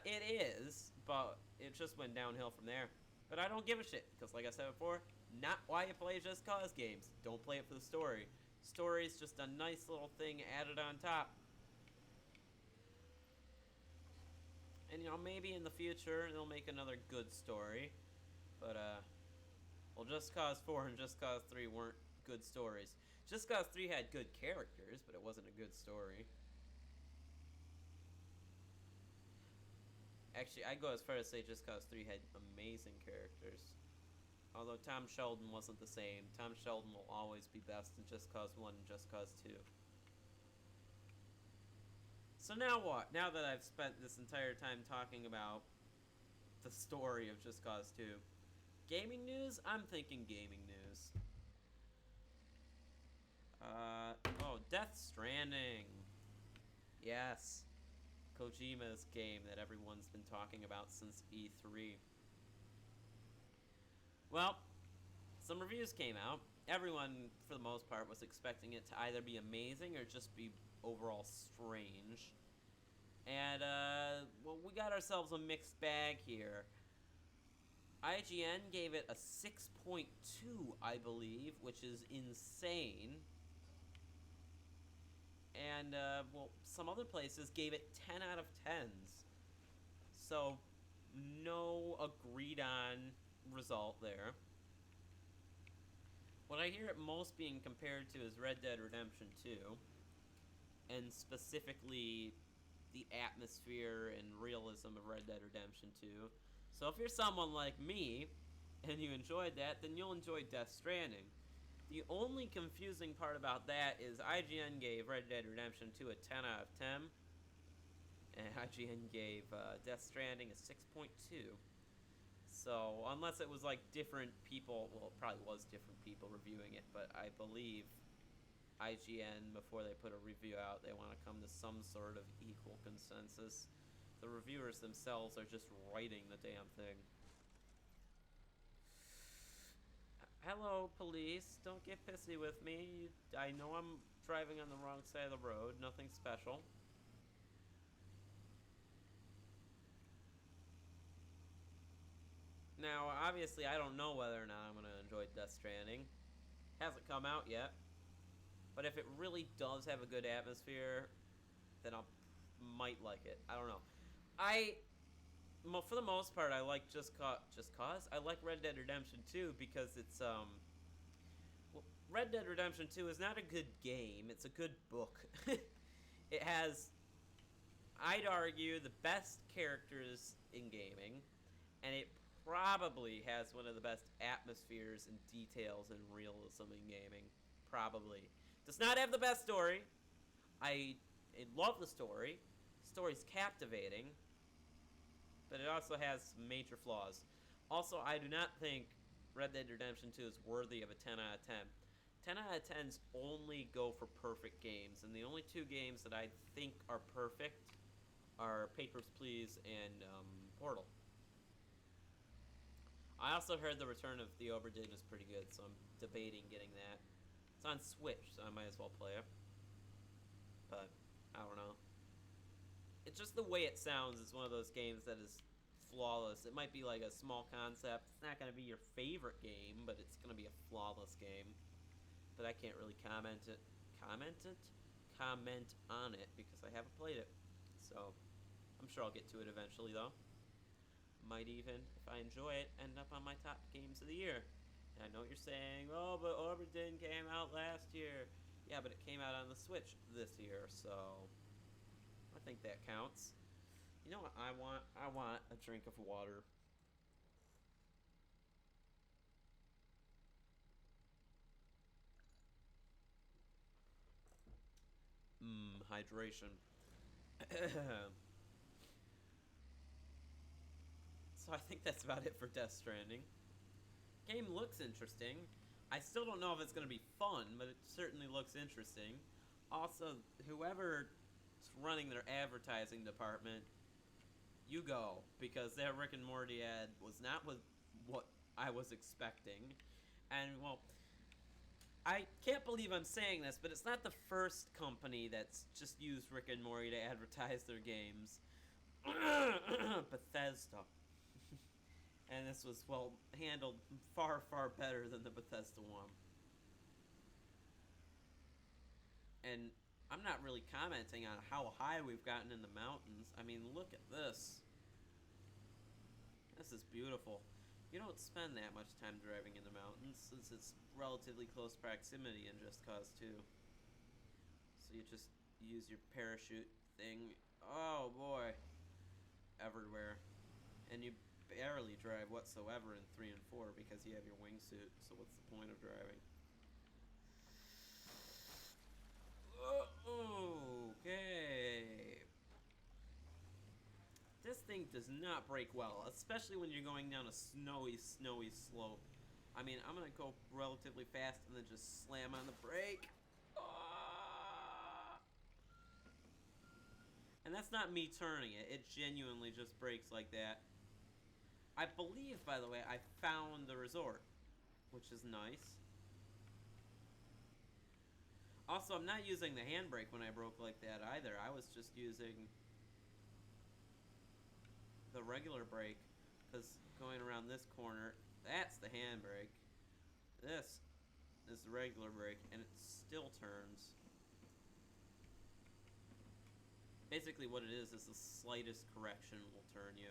It is, but it just went downhill from there. But I don't give a shit, because like I said before, not why you play Just Cause games. Don't play it for the story. Story's just a nice little thing added on top. And, you know, maybe in the future they'll make another good story. But, well, Just Cause 4 and Just Cause 3 weren't good stories. Just Cause 3 had good characters, but it wasn't a good story. Actually, I'd go as far as say Just Cause 3 had amazing characters. Although Tom Sheldon wasn't the same. Tom Sheldon will always be best in Just Cause 1 and Just Cause 2. So now what? Now that I've spent this entire time talking about the story of Just Cause 2, gaming news? I'm thinking gaming news. Death Stranding. Yes. Kojima's game that everyone's been talking about since E3. Well, some reviews came out. Everyone, for the most part, was expecting it to either be amazing or just be overall strange. And, we got ourselves a mixed bag here. IGN gave it a 6.2, I believe, which is insane. And, some other places gave it 10 out of 10s. So, no agreed on result there. What I hear it most being compared to is Red Dead Redemption 2, and specifically the atmosphere and realism of Red Dead Redemption 2. So if you're someone like me, and you enjoyed that, then you'll enjoy Death Stranding. The only confusing part about that is IGN gave Red Dead Redemption 2 a 10 out of 10, and IGN gave Death Stranding a 6.2. So, unless it was like different people, well, it probably was different people reviewing it, but I believe IGN, before they put a review out, they want to come to some sort of equal consensus. The reviewers themselves are just writing the damn thing. Hello, police. Don't get pissy with me. I know I'm driving on the wrong side of the road. Nothing special. Now, obviously, I don't know whether or not I'm going to enjoy Death Stranding. Hasn't come out yet. But if it really does have a good atmosphere, then I might like it. I don't know. For the most part, I like Just Cause. I like Red Dead Redemption 2 because it's, Red Dead Redemption 2 is not a good game. It's a good book. It has, I'd argue, the best characters in gaming, and it probably has one of the best atmospheres and details and realism in gaming. Probably. Does not have the best story. I love the story. The story's captivating. But it also has some major flaws. Also, I do not think Red Dead Redemption 2 is worthy of a 10 out of 10. 10 out of 10s only go for perfect games, and the only two games that I think are perfect are Papers, Please and Portal. I also heard the Return of the Obra Dinn is pretty good, so I'm debating getting that. It's on Switch, so I might as well play it. But, I don't know. It's just the way it sounds is one of those games that is flawless. It might be like a small concept. It's not going to be your favorite game, but it's going to be a flawless game. But I can't really comment on it because I haven't played it. So, I'm sure I'll get to it eventually, though. Might even, if I enjoy it, end up on my top games of the year. And I know what you're saying, oh, but Obra Dinn came out last year. Yeah, but it came out on the Switch this year, so I think that counts. You know what I want? I want a drink of water. Hydration. So I think that's about it for Death Stranding. Game looks interesting. I still don't know if it's going to be fun, but it certainly looks interesting. Also, whoever's running their advertising department, you go, because their Rick and Morty ad was not what I was expecting. And, well, I can't believe I'm saying this, but it's not the first company that's just used Rick and Morty to advertise their games. Bethesda. And this was, well, handled far, far better than the Bethesda one. And I'm not really commenting on how high we've gotten in the mountains. I mean, look at this. This is beautiful. You don't spend that much time driving in the mountains since it's relatively close proximity in Just Cause 2. So you just use your parachute thing. Oh boy. Everywhere. And you barely drive whatsoever in 3 and 4 because you have your wingsuit, so what's the point of driving? Okay. This thing does not brake well, especially when you're going down a snowy slope. I mean, I'm gonna go relatively fast and then just slam on the brake. And that's not me turning it. It genuinely just brakes like that. I believe, by the way, I found the resort, which is nice. Also, I'm not using the handbrake when I broke like that either. I was just using the regular brake, because going around this corner, that's the handbrake. This is the regular brake, and it still turns. Basically what it is the slightest correction will turn you.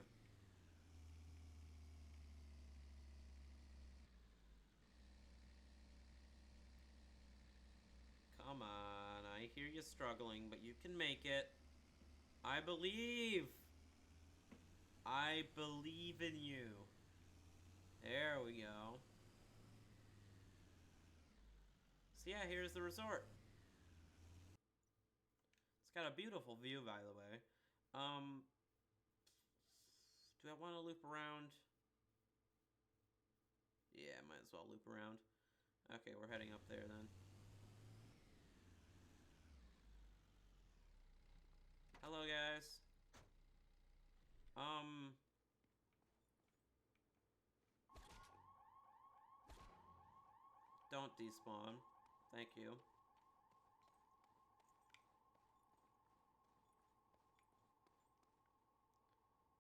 Come on, I hear you struggling, but you can make it. I believe. I believe in you. There we go. So yeah, here's the resort. It's got a beautiful view, by the way. Do I want to loop around? Yeah, might as well loop around. Okay, we're heading up there then. Hello, guys. Don't despawn. Thank you.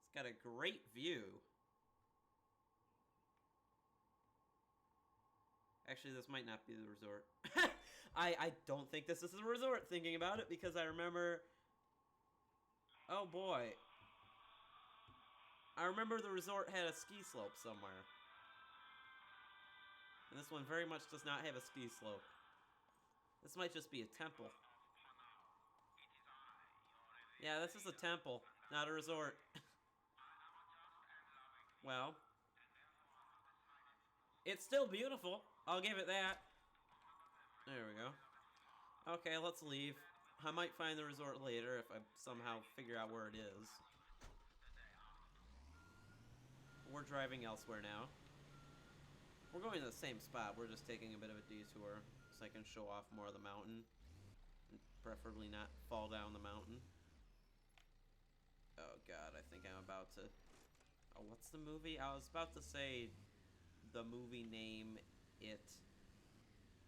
It's got a great view. Actually, this might not be the resort. I don't think this is a resort, thinking about it, because I remember... Oh, boy. I remember the resort had a ski slope somewhere. And this one very much does not have a ski slope. This might just be a temple. Yeah, this is a temple, not a resort. Well, it's still beautiful. I'll give it that. There we go. Okay, let's leave. I might find the resort later if I somehow figure out where it is. We're driving elsewhere now. We're going to the same spot. We're just taking a bit of a detour so I can show off more of the mountain. And preferably not fall down the mountain. Oh god, I think I'm about to... Oh, what's the movie? I was about to say the movie name, It.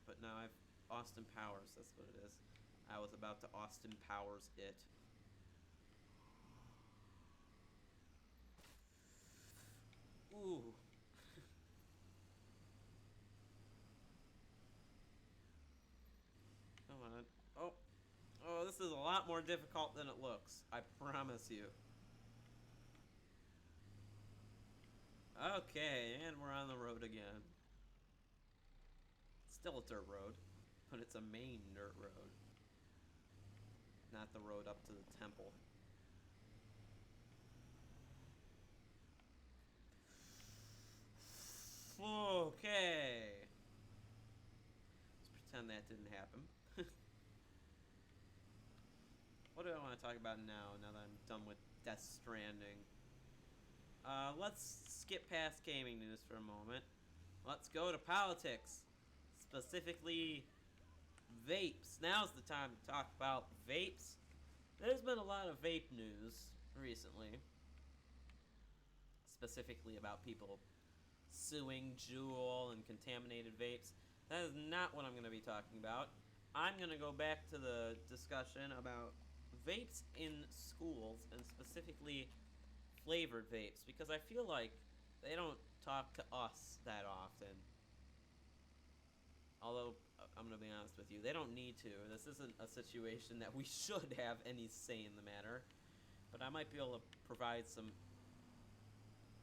But now I've... Austin Powers, that's what it is. I was about to Austin Powers It. Ooh. Come on. Oh. Oh, this is a lot more difficult than it looks. I promise you. Okay, and we're on the road again. It's still a dirt road, but it's a main dirt road. Not the road up to the temple. Okay. Let's pretend that didn't happen. What do I want to talk about now that I'm done with Death Stranding? Let's skip past gaming news for a moment. Let's go to politics. Specifically, vapes. Now's the time to talk about vapes. There's been a lot of vape news recently. Specifically about people suing Juul and contaminated vapes. That is not what I'm going to be talking about. I'm going to go back to the discussion about vapes in schools, and specifically flavored vapes, because I feel like they don't talk to us that often. Although, I'm going to be honest with you, they don't need to. This isn't a situation that we should have any say in the matter. But I might be able to provide some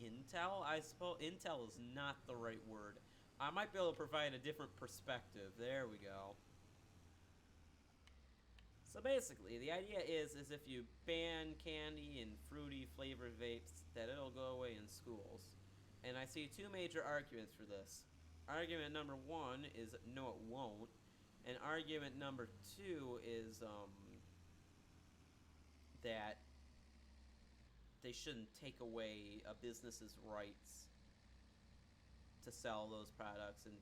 intel, I suppose. Intel is not the right word. I might be able to provide a different perspective. There we go. So basically, the idea is if you ban candy and fruity flavored vapes, that it'll go away in schools. And I see two major arguments for this. Argument number one is no, it won't. And argument number two is that they shouldn't take away a business's rights to sell those products, and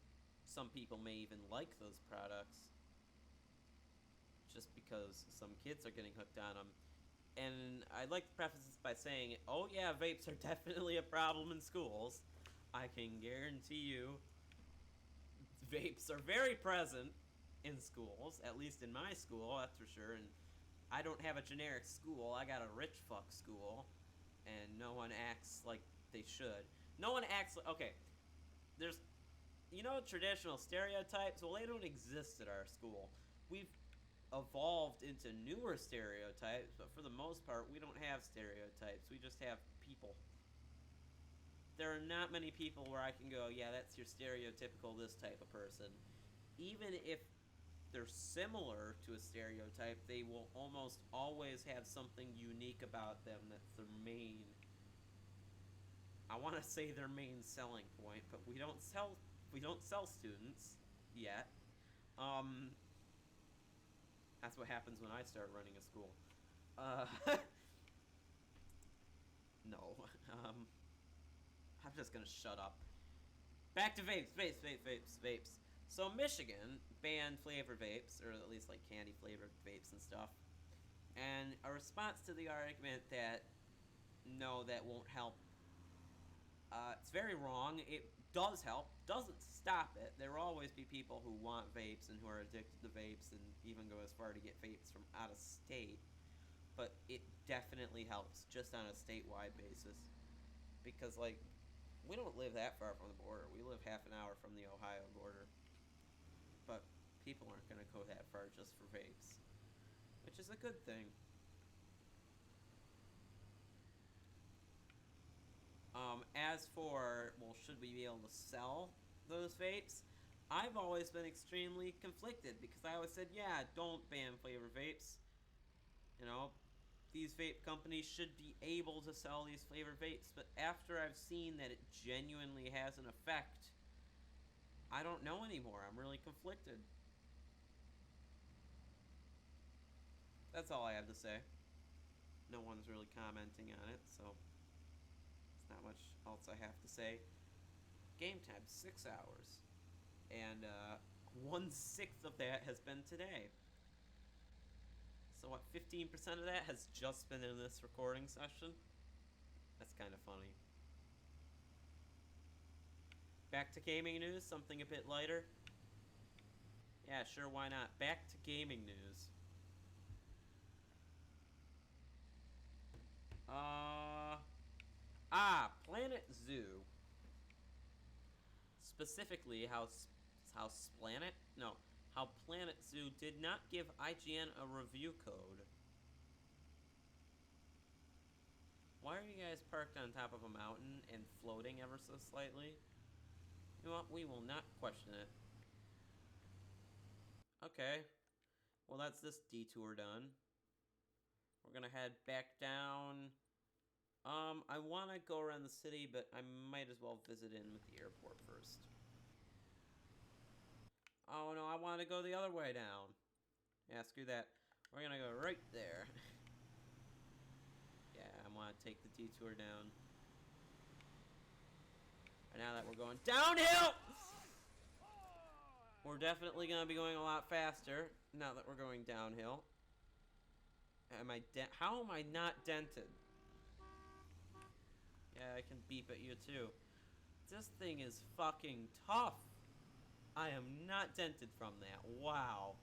some people may even like those products just because some kids are getting hooked on them. And I'd like to preface this by saying, oh yeah, vapes are definitely a problem in schools. I can guarantee you vapes are very present in schools, at least in my school, that's for sure. And I don't have a generic school, I got a rich fuck school, and no one acts like they should. No one acts like, okay, there's, traditional stereotypes, well, they don't exist at our school. We've evolved into newer stereotypes, but for the most part, we don't have stereotypes. We just have people. There are not many people where I can go, yeah, that's your stereotypical this type of person. Even if they're similar to a stereotype, they will almost always have something unique about them that's their main, I want to say their main selling point, but we don't sell students yet. That's what happens when I start running a school. No. I'm just gonna shut up. Back to vapes. So Michigan banned flavored vapes, or at least like candy flavored vapes and stuff. And a response to the argument that no, that won't help. It's very wrong. It does help. Doesn't stop it. There will always be people who want vapes and who are addicted to vapes and even go as far to get vapes from out of state. But it definitely helps just on a statewide basis. Because, like, we don't live that far from the border. We live half an hour from the Ohio border. But people aren't going to go that far just for vapes. Which is a good thing. As for, well, should we be able to sell those vapes? I've always been extremely conflicted because I always said, yeah, don't ban flavored vapes. These vape companies should be able to sell these flavored vapes, but after I've seen that it genuinely has an effect, I don't know anymore. I'm really conflicted. That's all I have to say. No one's really commenting on it, so there's not much else I have to say. Game time, 6 hours. And 1/6 of that has been today. So what, 15% of that has just been in this recording session? That's kind of funny. Back to gaming news, something a bit lighter. Yeah, sure, why not? Back to gaming news. Planet Zoo. Specifically, how Planet Zoo did not give IGN a review code. Why are you guys parked on top of a mountain and floating ever so slightly? You know what? We will not question it. Okay. Well, that's this detour done. We're gonna head back down. I want to go around the city, but I might as well visit in with the airport first. Oh no, I want to go the other way down. Yeah, screw that. We're gonna go right there. Yeah, I want to take the detour down. And now that we're going downhill, we're definitely gonna be going a lot faster now that we're going downhill. How am I not dented? Yeah, I can beep at you too. This thing is fucking tough. I am not dented from that. Wow.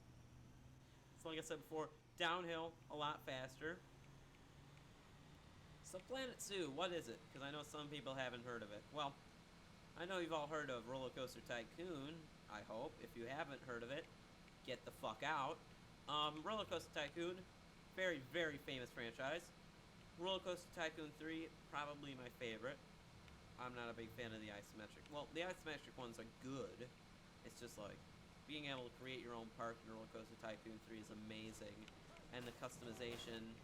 So like I said before, downhill a lot faster. So Planet Zoo, what is it? Because I know some people haven't heard of it. Well, I know you've all heard of Roller Coaster Tycoon, I hope. If you haven't heard of it, get the fuck out. Roller Coaster Tycoon, very, very famous franchise. Roller Coaster Tycoon 3, probably my favorite. I'm not a big fan of the isometric. Well, the isometric ones are good. It's just like, being able to create your own park in Roller Coaster Tycoon 3 is amazing. and the customization.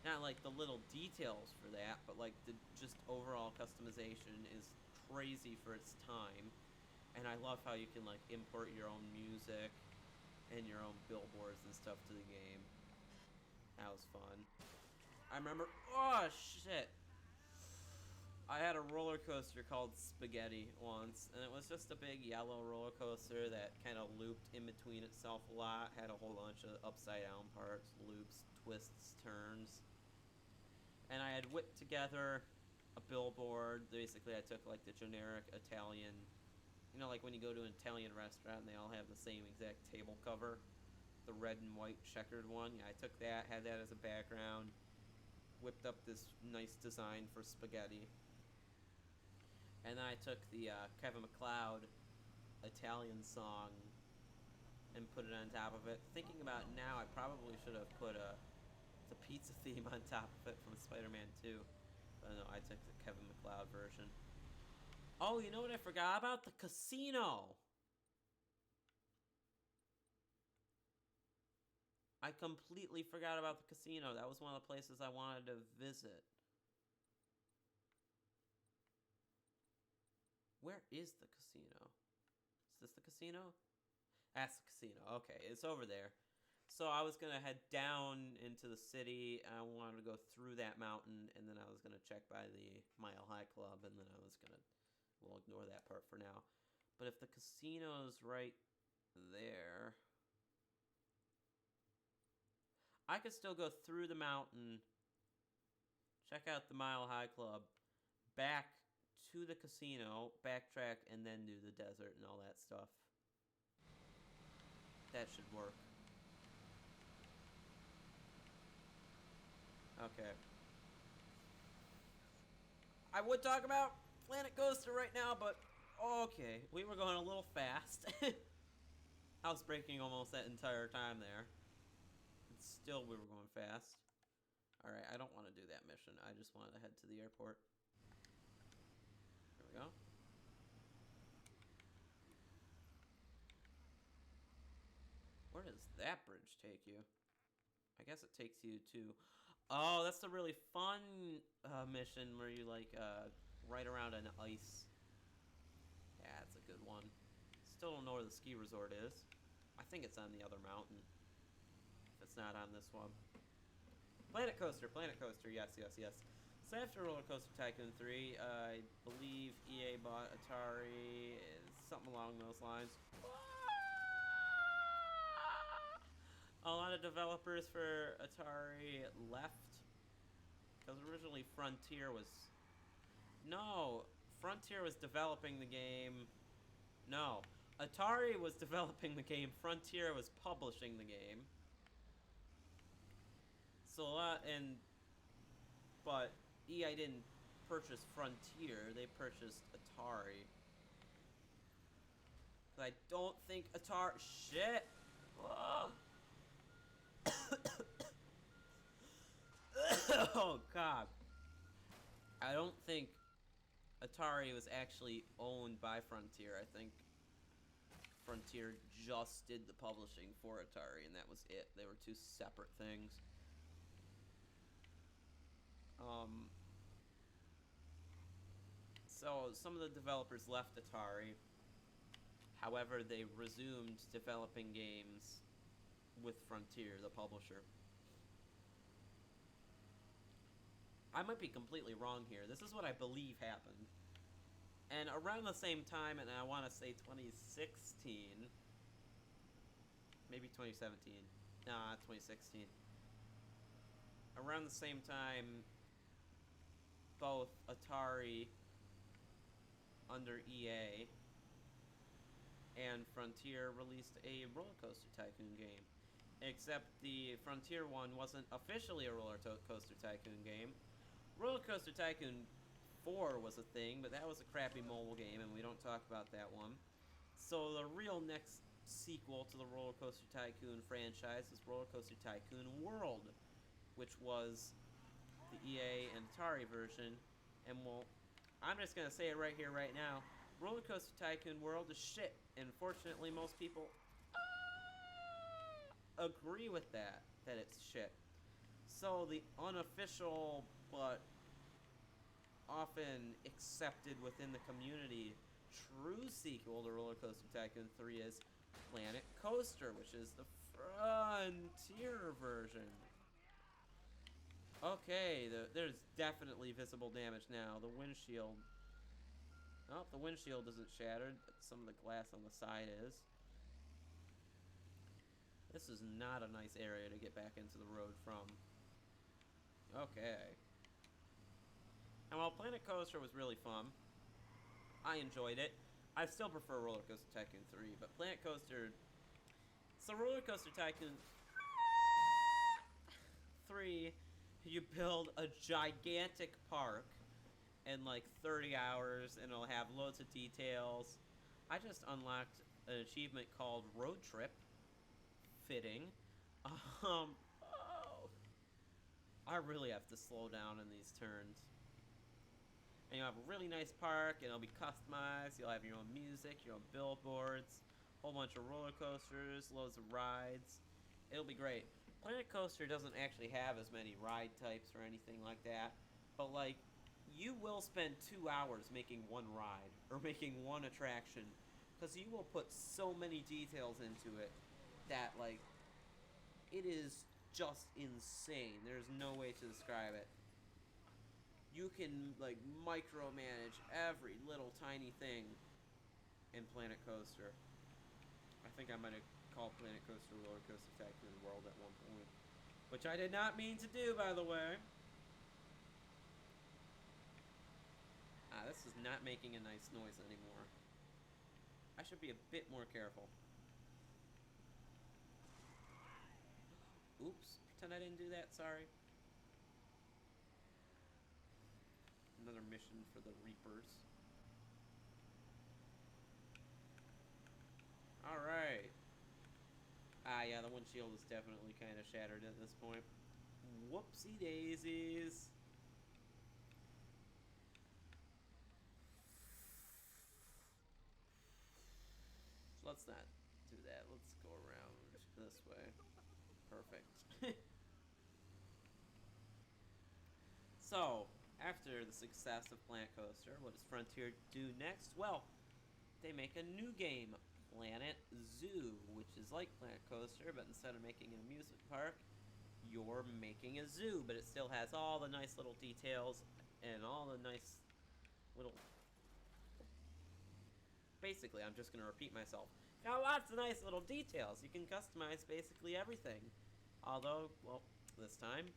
Not like the little details for that, but like the just overall customization is crazy for its time. And I love how you can like import your own music and your own billboards and stuff to the game. That was fun. I remember, oh shit, I had a roller coaster called Spaghetti once, and it was just a big yellow roller coaster that kind of looped in between itself a lot, had a whole bunch of upside down parts, loops, twists, turns. And I had whipped together a billboard. Basically, I took like the generic Italian, you know, like when you go to an Italian restaurant and they all have the same exact table cover, the red and white checkered one. Yeah, I took that, had that as a background, whipped up this nice design for Spaghetti. And then I took the Kevin MacLeod Italian song and put it on top of it. Thinking about it now, I probably should have put the pizza theme on top of it from Spider-Man 2. But no, I took the Kevin MacLeod version. Oh, you know what I forgot about? The casino! I completely forgot about the casino. That was one of the places I wanted to visit. Where is the casino? Is this the casino? That's the casino. Okay, it's over there. So I was going to head down into the city. I wanted to go through that mountain, and then I was going to check by the Mile High Club, and then I was going to... We'll ignore that part for now. But if the casino's right there... I could still go through the mountain, check out the Mile High Club, back to the casino, backtrack, and then do the desert and all that stuff. That should work. Okay. I would talk about Planet Coaster right now, but okay. We were going a little fast. Housebreaking almost that entire time there. And still we were going fast. Alright, I don't want to do that mission. I just wanted to head to the airport. There we go. Where does that bridge take you? I guess it takes you to... Oh, that's the really fun mission where you, like, ride around an ice. Yeah, it's a good one. Still don't know where the ski resort is. I think it's on the other mountain. If it's not on this one. Planet Coaster, yes, yes, yes. So after Roller Coaster Tycoon 3, I believe EA bought Atari, something along those lines. A lot of developers for Atari left, because originally Frontier was... No, Frontier was developing the game... No, Atari was developing the game, Frontier was publishing the game. So a lot, but EA didn't purchase Frontier, they purchased Atari. I don't think Atari... Shit! Whoa. Oh god. I don't think Atari was actually owned by Frontier. I think Frontier just did the publishing for Atari, and that was it. They were two separate things. So some of the developers left Atari. However, they resumed developing games with Frontier, the publisher. I might be completely wrong here. This is what I believe happened. And around the same time, and I want to say 2016, maybe 2017, nah, 2016. Around the same time, both Atari, under EA, and Frontier released a Roller Coaster Tycoon game. Except the Frontier one wasn't officially a Roller Coaster Tycoon game. Roller Coaster Tycoon 4 was a thing, but that was a crappy mobile game, and we don't talk about that one. So the real next sequel to the Roller Coaster Tycoon franchise is Roller Coaster Tycoon World, which was the EA and Atari version. And well, I'm just going to say it right here, right now. Roller Coaster Tycoon World is shit, and fortunately most people agree with that that it's shit. So the unofficial, but often accepted within the community, true sequel to Roller Coaster Tycoon 3 is Planet Coaster, which is the Frontier version. Okay, there's definitely visible damage now. The windshield... Oh, the windshield isn't shattered, but some of the glass on the side is. This is not a nice area to get back into the road from. Okay. And while Planet Coaster was really fun, I enjoyed it. I still prefer Roller Coaster Tycoon 3, but Planet Coaster... So Roller Coaster Tycoon 3, you build a gigantic park in like 30 hours, and it'll have loads of details. I just unlocked an achievement called Road Trip. Fitting. Oh, I really have to slow down in these turns. And you'll have a really nice park, and it'll be customized. You'll have your own music, your own billboards, a whole bunch of roller coasters, loads of rides. It'll be great. Planet Coaster doesn't actually have as many ride types or anything like that, but like, you will spend 2 hours making one ride, or making one attraction, because you will put so many details into it that, like, it is just insane. There's no way to describe it. You can, like, micromanage every little tiny thing in Planet Coaster. I think I might have called Planet Coaster Roller Coaster Tycoon World at one point, which I did not mean to do, by the way. This is not making a nice noise anymore. I should be a bit more careful. Oops, pretend I didn't do that, sorry. Another mission for the Reapers. Alright. Yeah, the windshield is definitely kind of shattered at this point. Whoopsie daisies. Let's not do that. Let's go around this way. Perfect. So, after the success of Planet Coaster, what does Frontier do next? Well, they make a new game, Planet Zoo, which is like Planet Coaster, but instead of making an amusement park, you're making a zoo, but it still has all the nice little details and all the nice little... Basically, I'm just going to repeat myself. Got lots of nice little details. You can customize basically everything. Although, well, this time,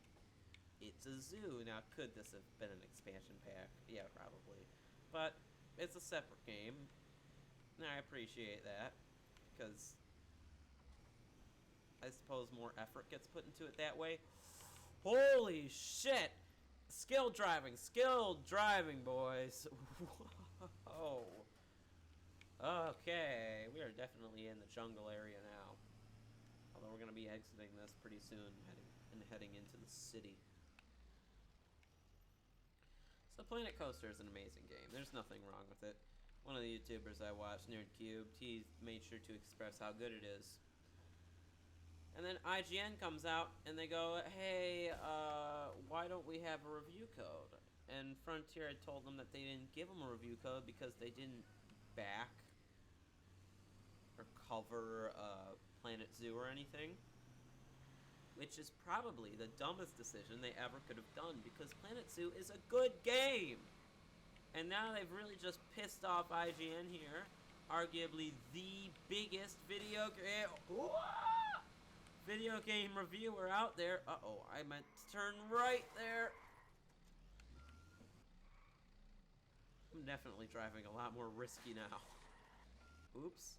it's a zoo. Now, could this have been an expansion pack? Yeah, probably. But it's a separate game. And I appreciate that, because I suppose more effort gets put into it that way. Holy shit! Skilled driving, boys. Whoa. Okay, we are definitely in the jungle area now. Although we're going to be exiting this pretty soon, heading into the city. So Planet Coaster is an amazing game. There's nothing wrong with it. One of the YouTubers I watched, NerdCubed, he made sure to express how good it is. And then IGN comes out, and they go, hey, why don't we have a review code? And Frontier had told them that they didn't give them a review code because they didn't back or cover Planet Zoo or anything. Which is probably the dumbest decision they ever could have done, because Planet Zoo is a good game! And now they've really just pissed off IGN here. Arguably the biggest video game reviewer out there. Uh-oh, I meant to turn right there. I'm definitely driving a lot more risky now. Oops.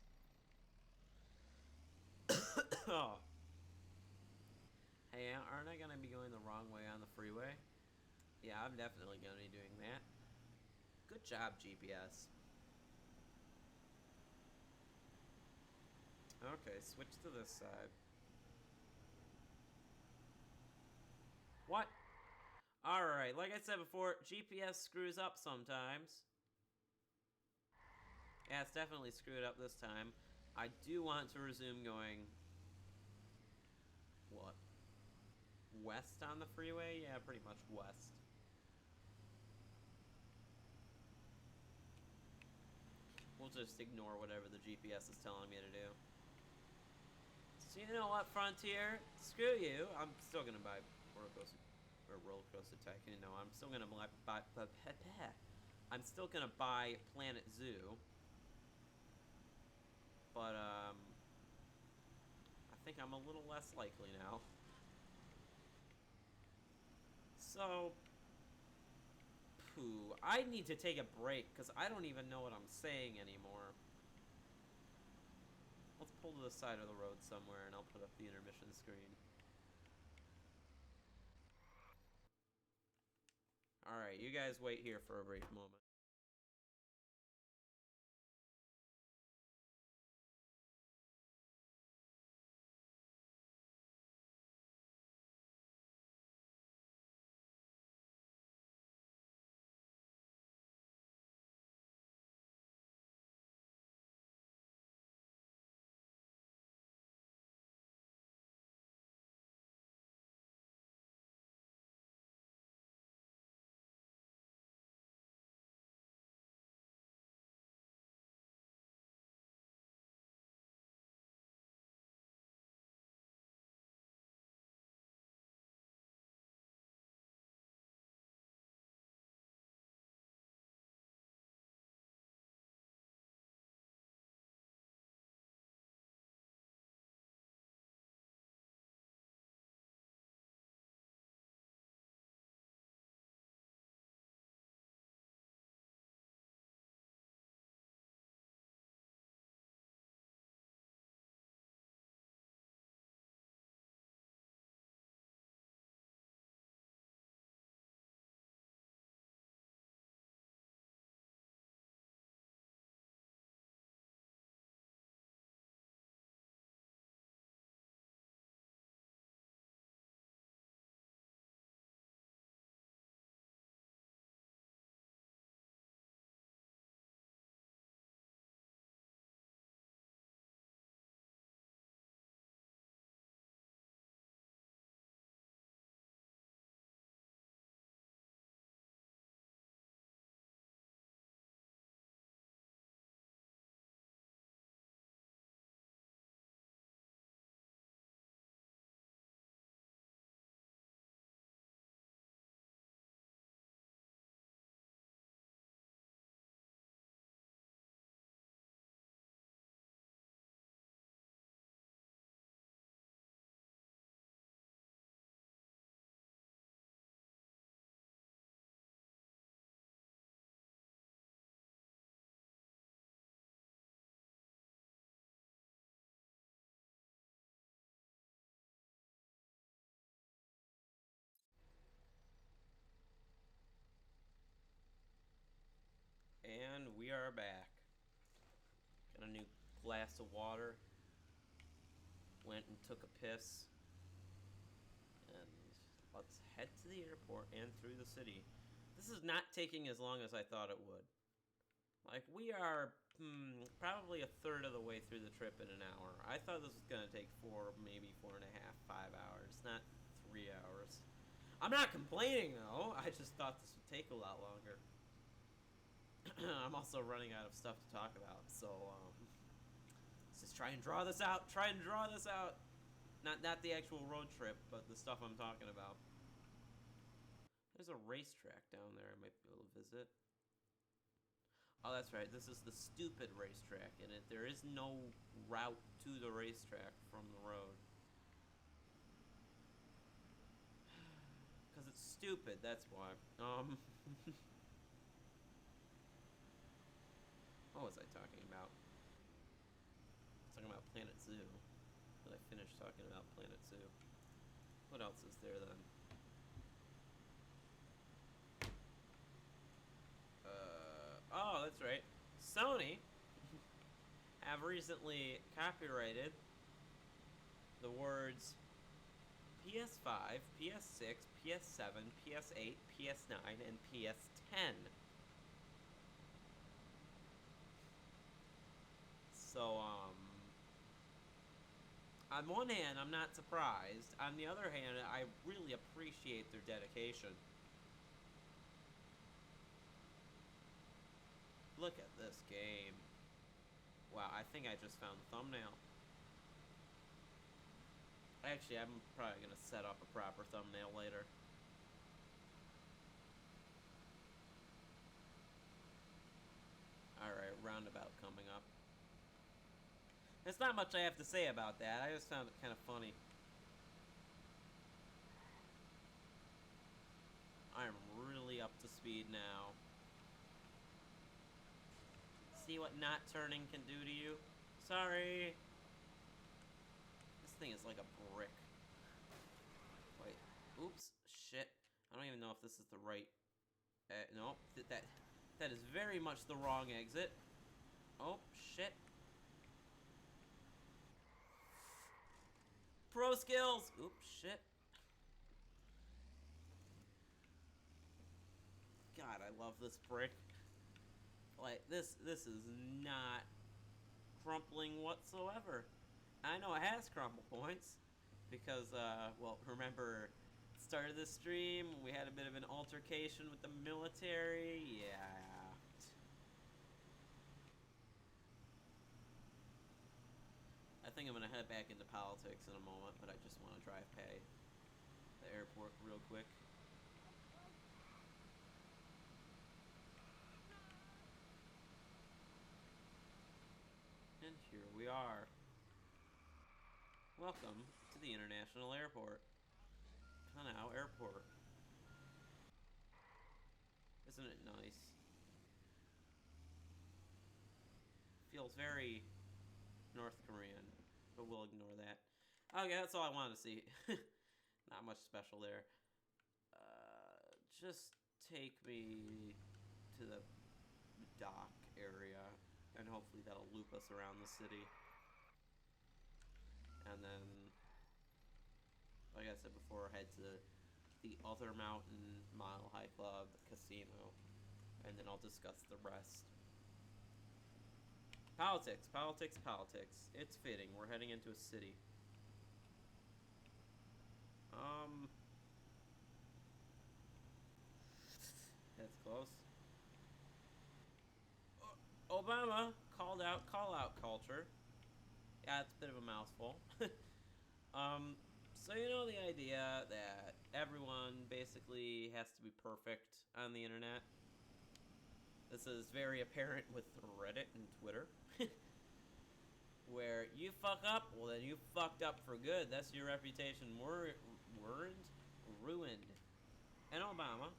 Oh. Hey, aren't I gonna be going the wrong way on the freeway? Yeah, I'm definitely gonna be doing that. Good job, GPS. Okay, switch to this side. What? Alright, like I said before, GPS screws up sometimes. Yeah, it's definitely screwed up this time. I do want to resume going... What? west on the freeway? Yeah, pretty much west. We'll just ignore whatever the GPS is telling me to do. So you know what, Frontier? Screw you. I'm still gonna buy Roller Coaster Tycoon. No, I'm still gonna buy I'm still gonna buy Planet Zoo. But I think I'm a little less likely now. So, I need to take a break because I don't even know what I'm saying anymore. Let's pull to the side of the road somewhere and I'll put up the intermission screen. Alright, you guys wait here for a brief moment. And we are back. Got a new glass of water. Went and took a piss. And let's head to the airport and through the city. This is not taking as long as I thought it would. Like, we are probably a third of the way through the trip in an hour. I thought this was going to take maybe 4.5, 5 hours, not 3 hours. I'm not complaining, though. I just thought this would take a lot longer. I'm also running out of stuff to talk about, so let's just try and draw this out. Not the actual road trip, but the stuff I'm talking about. There's a racetrack down there I might be able to visit. Oh, that's right. This is the stupid racetrack, and there is no route to the racetrack from the road. Because it's stupid, that's why. What was I talking about? I was talking about Planet Zoo. But I finished talking about Planet Zoo. What else is there then? Oh, that's right. Sony have recently copyrighted the words PS5, PS6, PS7, PS8, PS9, and PS10. So, on one hand, I'm not surprised. On the other hand, I really appreciate their dedication. Look at this game. Wow, I think I just found the thumbnail. Actually, I'm probably gonna set up a proper thumbnail later. Alright, roundabout coming up. There's not much I have to say about that. I just found it kind of funny. I'm really up to speed now. See what not turning can do to you? Sorry. This thing is like a brick. Wait. Oops. Shit. I don't even know if this is the right... nope. That is very much the wrong exit. Oh, shit. Pro skills! Oops, shit. God, I love this brick. Like, this is not crumpling whatsoever. I know it has crumple points, because, well, remember, start of the stream, we had a bit of an altercation with the military. Yeah. I think I'm gonna head back into politics in a moment, but I just want to drive past the airport real quick. And here we are. Welcome to the International Airport. Hanau Airport. Isn't it nice? Feels very North Korean, but we'll ignore that. Okay, that's all I wanted to see. Not much special there. Just take me to the dock area, and hopefully that'll loop us around the city. And then, like I said before, head to the other mountain, Mile High Club, casino, and then I'll discuss the rest. Politics, politics, politics. It's fitting. We're heading into a city. That's close. Obama called out call-out culture. Yeah, it's a bit of a mouthful. So you know the idea that everyone basically has to be perfect on the internet? This is very apparent with Reddit and Twitter. Where you fuck up, well then you fucked up for good. That's your reputation ruined. And Obama,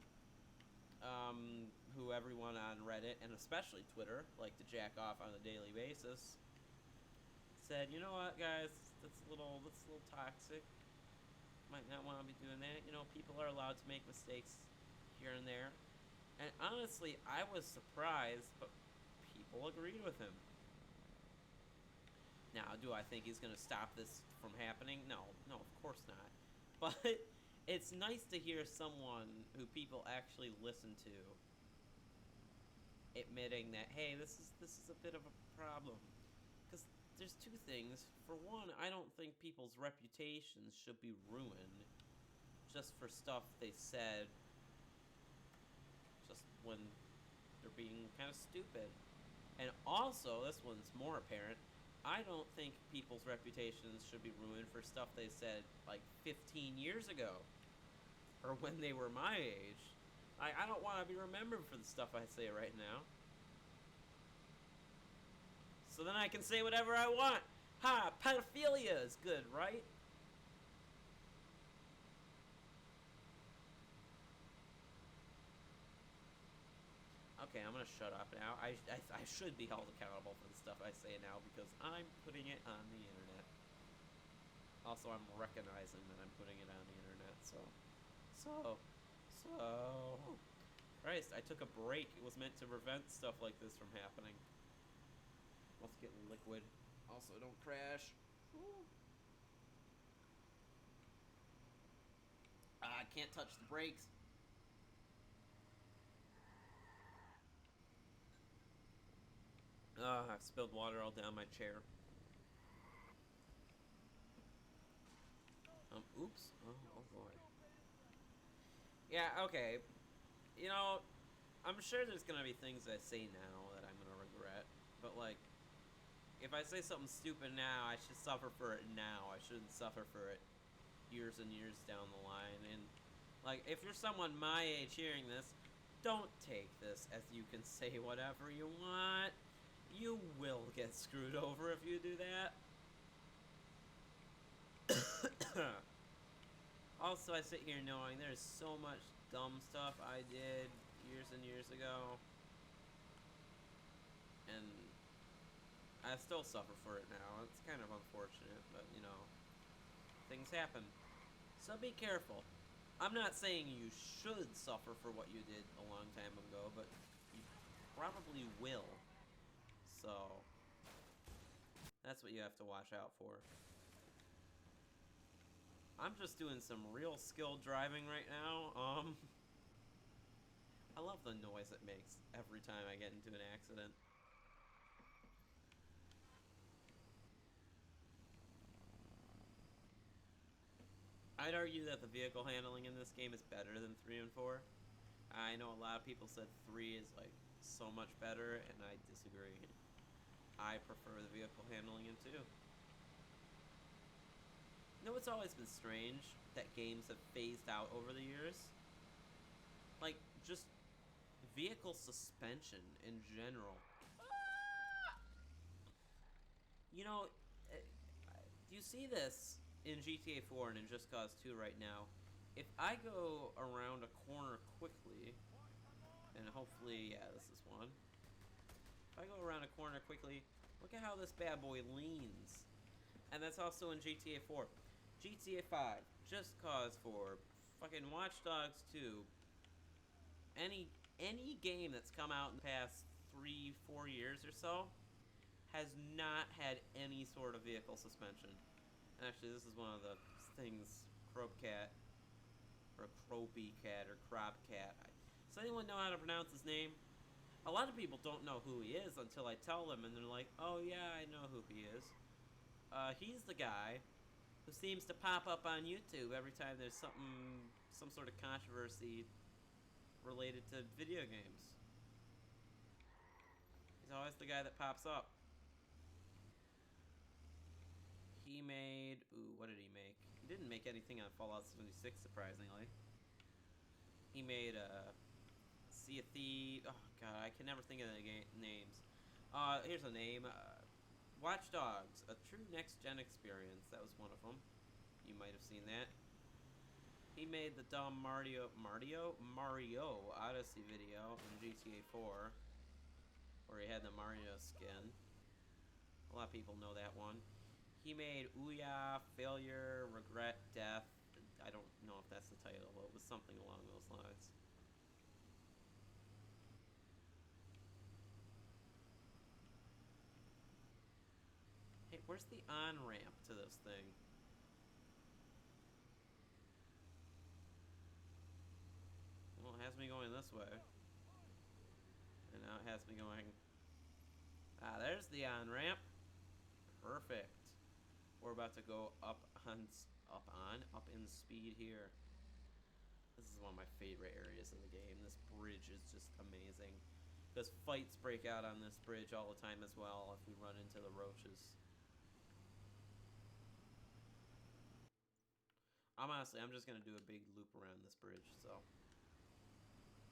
who everyone on Reddit, and especially Twitter, like to jack off on a daily basis, said, you know what, guys, that's a little toxic. Might not want to be doing that. You know, people are allowed to make mistakes here and there. And honestly, I was surprised, but people agreed with him. Now, do I think he's going to stop this from happening? No, of course not. But it's nice to hear someone who people actually listen to admitting that, hey, this is a bit of a problem. Because there's two things. For one, I don't think people's reputations should be ruined just for stuff they said just when they're being kind of stupid. And also, this one's more apparent, I don't think people's reputations should be ruined for stuff they said like 15 years ago, or when they were my age. I don't want to be remembered for the stuff I say right now. So then I can say whatever I want. Ha! Pedophilia is good, right? Okay, I'm gonna shut up now. I should be held accountable for the stuff I say now because I'm putting it on the internet. Also, I'm recognizing that I'm putting it on the internet, so... Christ, I took a break. It was meant to prevent stuff like this from happening. Let's get liquid. Also, don't crash. I can't touch the brakes. I've spilled water all down my chair. Oops. Oh boy. Yeah, okay. You know, I'm sure there's gonna be things I say now that I'm gonna regret. But, like, if I say something stupid now, I should suffer for it now. I shouldn't suffer for it years and years down the line. And, like, if you're someone my age hearing this, don't take this as you can say whatever you want. You will get screwed over if you do that. Also, I sit here knowing there's so much dumb stuff I did years and years ago, and I still suffer for it now. It's kind of unfortunate, but you know, things happen. So be careful. I'm not saying you should suffer for what you did a long time ago, but you probably will. So that's what you have to watch out for. I'm just doing some real skilled driving right now. I love the noise it makes every time I get into an accident. I'd argue that the vehicle handling in this game is better than 3 and 4. I know a lot of people said 3 is like so much better, and I disagree. I prefer the vehicle handling in 2. You know, it's always been strange that games have phased out over the years. Like, just vehicle suspension in general. You know, do you see this in GTA 4 and in Just Cause 2 right now? If I go around a corner quickly, and hopefully, yeah, this is one. If I go around a corner quickly, look at how this bad boy leans. And that's also in GTA 4. GTA 5, Just Cause 4, fucking Watch Dogs 2. Any game that's come out in the past 3-4 years or so has not had any sort of vehicle suspension. Actually, this is one of the things Crobcat, or Croby Cat, or Crobcat. Does anyone know how to pronounce his name? A lot of people don't know who he is until I tell them, and they're like, oh yeah, I know who he is. He's the guy who seems to pop up on YouTube every time there's some sort of controversy related to video games. He's always the guy that pops up. He made... Ooh, what did he make? He didn't make anything on Fallout 76, surprisingly. He made Sea of Thieves... Oh, God, I can never think of the names. Here's a name. Watch Dogs, a true next-gen experience. That was one of them. You might have seen that. He made the dumb Mario Odyssey video in GTA 4, where he had the Mario skin. A lot of people know that one. He made Ouya, Failure, Regret, Death. I don't know if that's the title, but it was something along those lines. Hey, where's the on-ramp to this thing? Well, it has me going this way. And now it has me going... Ah, there's the on-ramp. Perfect. We're about to go up in speed here. This is one of my favorite areas in the game. This bridge is just amazing. Because fights break out on this bridge all the time as well if we run into the roaches. I'm just going to do a big loop around this bridge, so.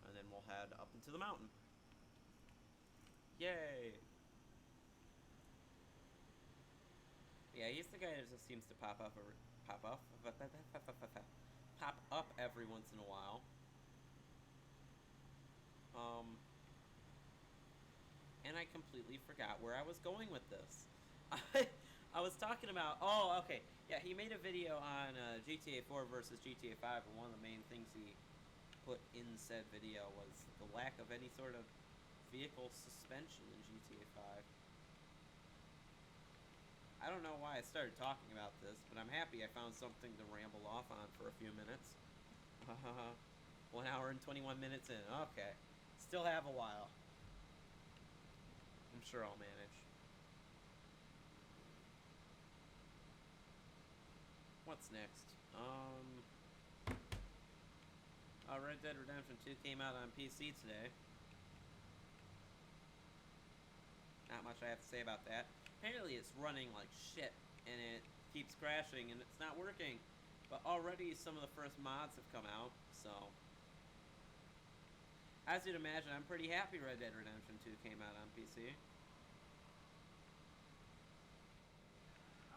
And then we'll head up into the mountain. Yay! Yeah, he's the guy that just seems to pop up every once in a while. And I completely forgot where I was going with this. I was talking about... Oh, okay. Yeah, he made a video on GTA 4 versus GTA 5, and one of the main things he put in said video was the lack of any sort of vehicle suspension in GTA 5. I don't know why I started talking about this, but I'm happy I found something to ramble off on for a few minutes. 1 hour and 21 minutes in. Okay. Still have a while. I'm sure I'll manage. What's next? Red Dead Redemption 2 came out on PC today. Not much I have to say about that. Apparently it's running like shit, and it keeps crashing, and it's not working. But already some of the first mods have come out, so... As you'd imagine, I'm pretty happy Red Dead Redemption 2 came out on PC.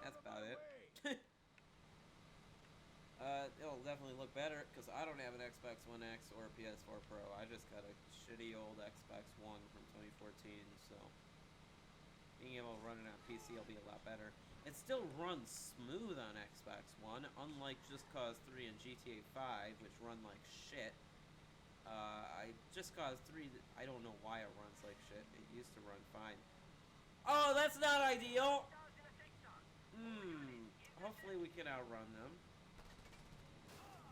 That's about it. It'll definitely look better, because I don't have an Xbox One X or a PS4 Pro. I just got a shitty old Xbox One from 2014, so... Being able to run it on PC will be a lot better. It still runs smooth on Xbox One, unlike Just Cause 3 and GTA 5, which run like shit. Just Cause 3, I don't know why it runs like shit. It used to run fine. Oh, that's not ideal! Hopefully we can outrun them.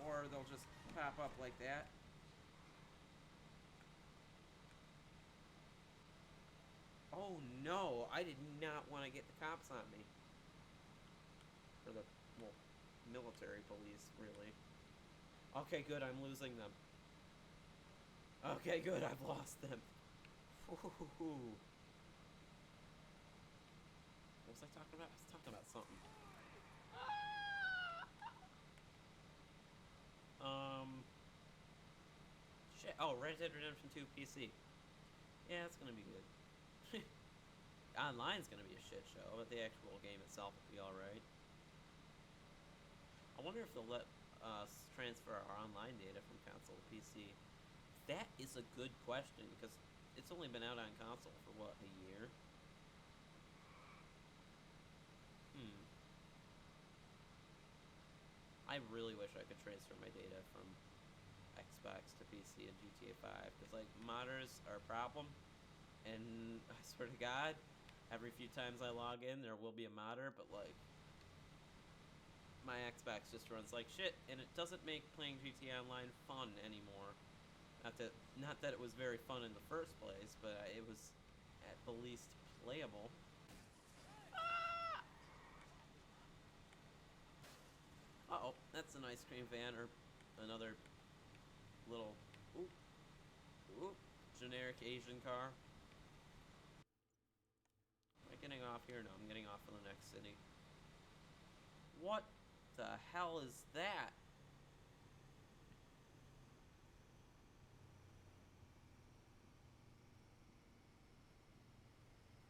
Or they'll just pop up like that. Oh no, I did not want to get the cops on me. Or the, well, military police, really. Okay, good, I'm losing them. Okay, good, I've lost them. What was I talking about? I was talking about something. Shit. Oh, Red Dead Redemption 2 PC. Yeah, it's gonna be good. Online's gonna be a shit show, but the actual game itself will be alright. I wonder if they'll let us transfer our online data from console to PC. That is a good question, because it's only been out on console for, what, a year? I really wish I could transfer my data from Xbox to PC and GTA 5, because, like, modders are a problem, and I swear to God, every few times I log in, there will be a modder, but, like, my Xbox just runs like shit, and it doesn't make playing GTA Online fun anymore. Not that it was very fun in the first place, but it was at the least playable. Uh-oh, that's an ice cream van, or another little, generic Asian car. Am I getting off here? No, I'm getting off in the next city. What the hell is that?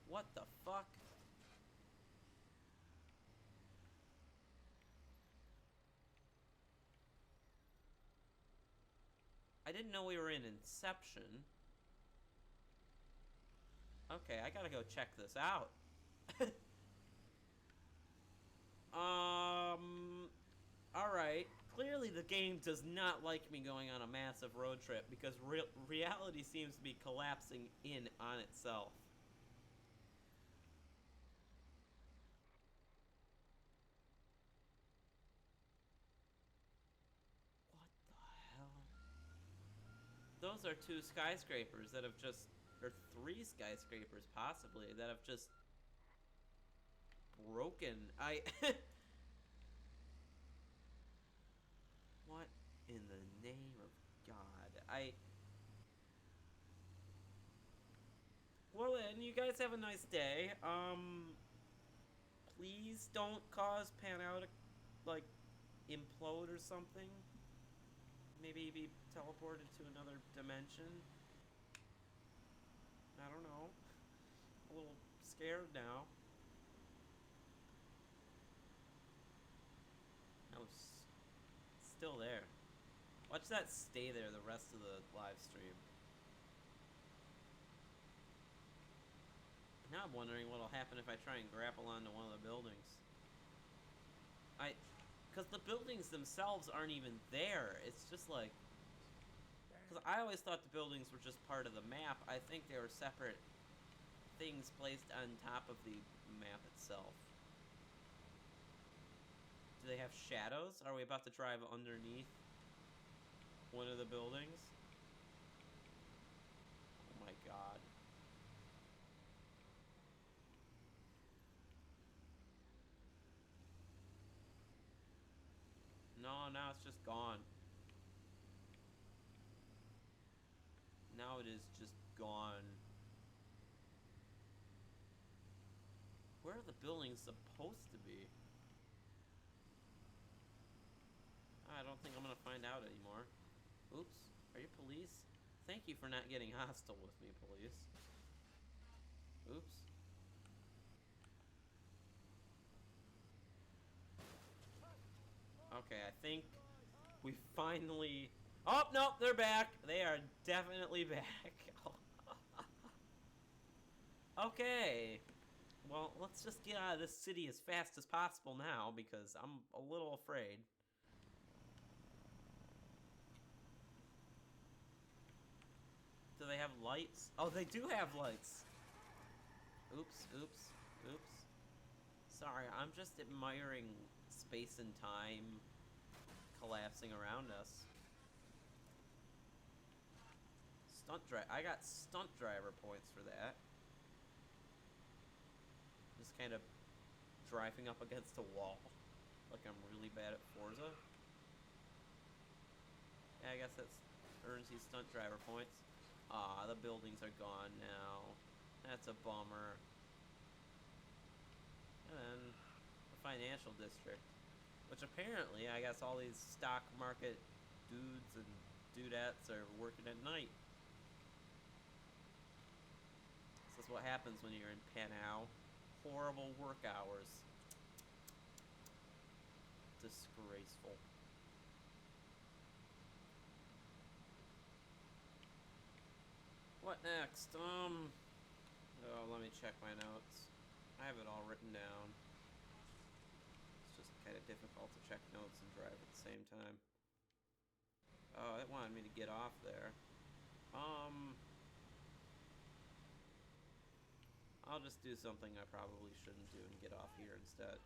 What the fuck? I didn't know we were in Inception. Okay, I gotta go check this out. Alright. Clearly the game does not like me going on a massive road trip, because reality seems to be collapsing in on itself. What the hell? Those are 2 skyscrapers that have just... or 3 skyscrapers, possibly, that have just... broken. What in the name of God? Well, then, you guys have a nice day. Please don't cause Pan-Out to, like, implode or something. Maybe be teleported to another dimension. I don't know. A little scared now. I was still there. Watch that stay there the rest of the live stream. Now I'm wondering what'll happen if I try and grapple onto one of the buildings. Because the buildings themselves aren't even there. It's just like... Because I always thought the buildings were just part of the map. I think they were separate things placed on top of the map itself. Do they have shadows? Are we about to drive underneath one of the buildings? Oh my God. No, now it's just gone. gone. Where are the buildings supposed to be? I don't think I'm gonna find out anymore. Oops. Are you police? Thank you for not getting hostile with me, police. Oops. Okay, I think we finally... Oh, no, they're back. They are definitely back. Okay. Well, let's just get out of this city as fast as possible now, because I'm a little afraid. Do they have lights? Oh, they do have lights. Oops, oops, oops. Sorry, I'm just admiring space and time collapsing around us. I got stunt driver points for that. Just kind of driving up against a wall. Like I'm really bad at Forza. Yeah, I guess that earns you stunt driver points. Ah, the buildings are gone now. That's a bummer. And then the financial district. Which apparently, I guess all these stock market dudes and dudettes are working at night. This is what happens when you're in Panau. Horrible work hours. Disgraceful. What next? Oh, let me check my notes. I have it all written down. It's just kind of difficult to check notes and drive at the same time. Oh, it wanted me to get off there. I'll just do something I probably shouldn't do and get off here instead.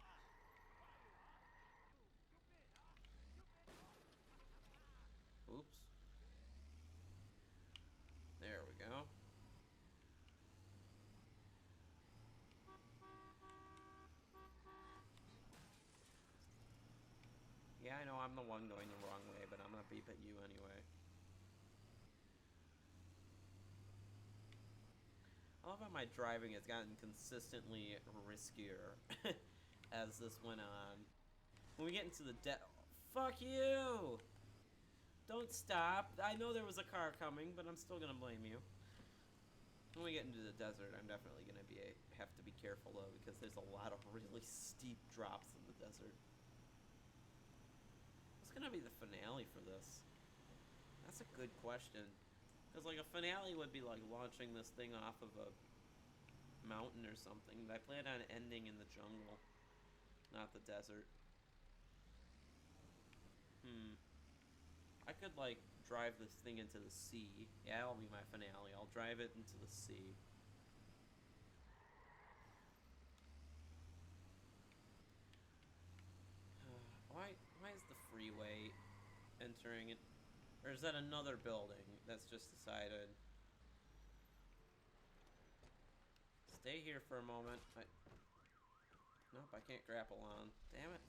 Oops. There we go. Yeah, I know I'm the one going the wrong way, but I'm gonna beep at you anyway. I love how my driving has gotten consistently riskier as this went on. When we get into the fuck you! Don't stop. I know there was a car coming, but I'm still gonna blame you. When we get into the desert, I'm definitely gonna have to be careful though, because there's a lot of really steep drops in the desert. What's gonna be the finale for this? That's a good question. Because, like, a finale would be, like, launching this thing off of a mountain or something. But I plan on ending in the jungle, not the desert. I could, like, drive this thing into the sea. Yeah, that'll be my finale. I'll drive it into the sea. Why is the freeway entering it? Or is that another building that's just decided? Stay here for a moment. Nope, I can't grapple on. Damn it.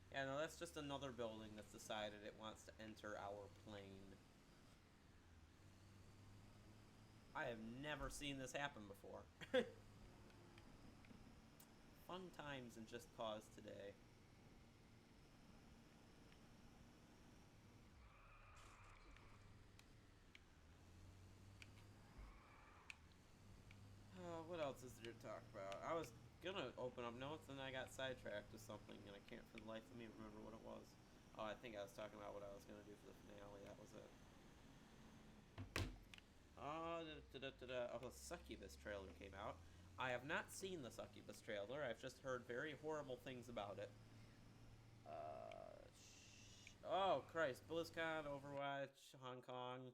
Yeah, no, that's just another building that's decided it wants to enter our plane. I have never seen this happen before. Fun times in Just Cause today. What else is there to talk about? I was gonna open up notes and I got sidetracked with something and I can't for the life of me remember what it was. Oh, I think I was talking about what I was gonna do for the finale. That was it. Oh, the Succubus trailer came out. I have not seen the Succubus trailer. I've just heard very horrible things about it. Oh, Christ. BlizzCon, Overwatch, Hong Kong.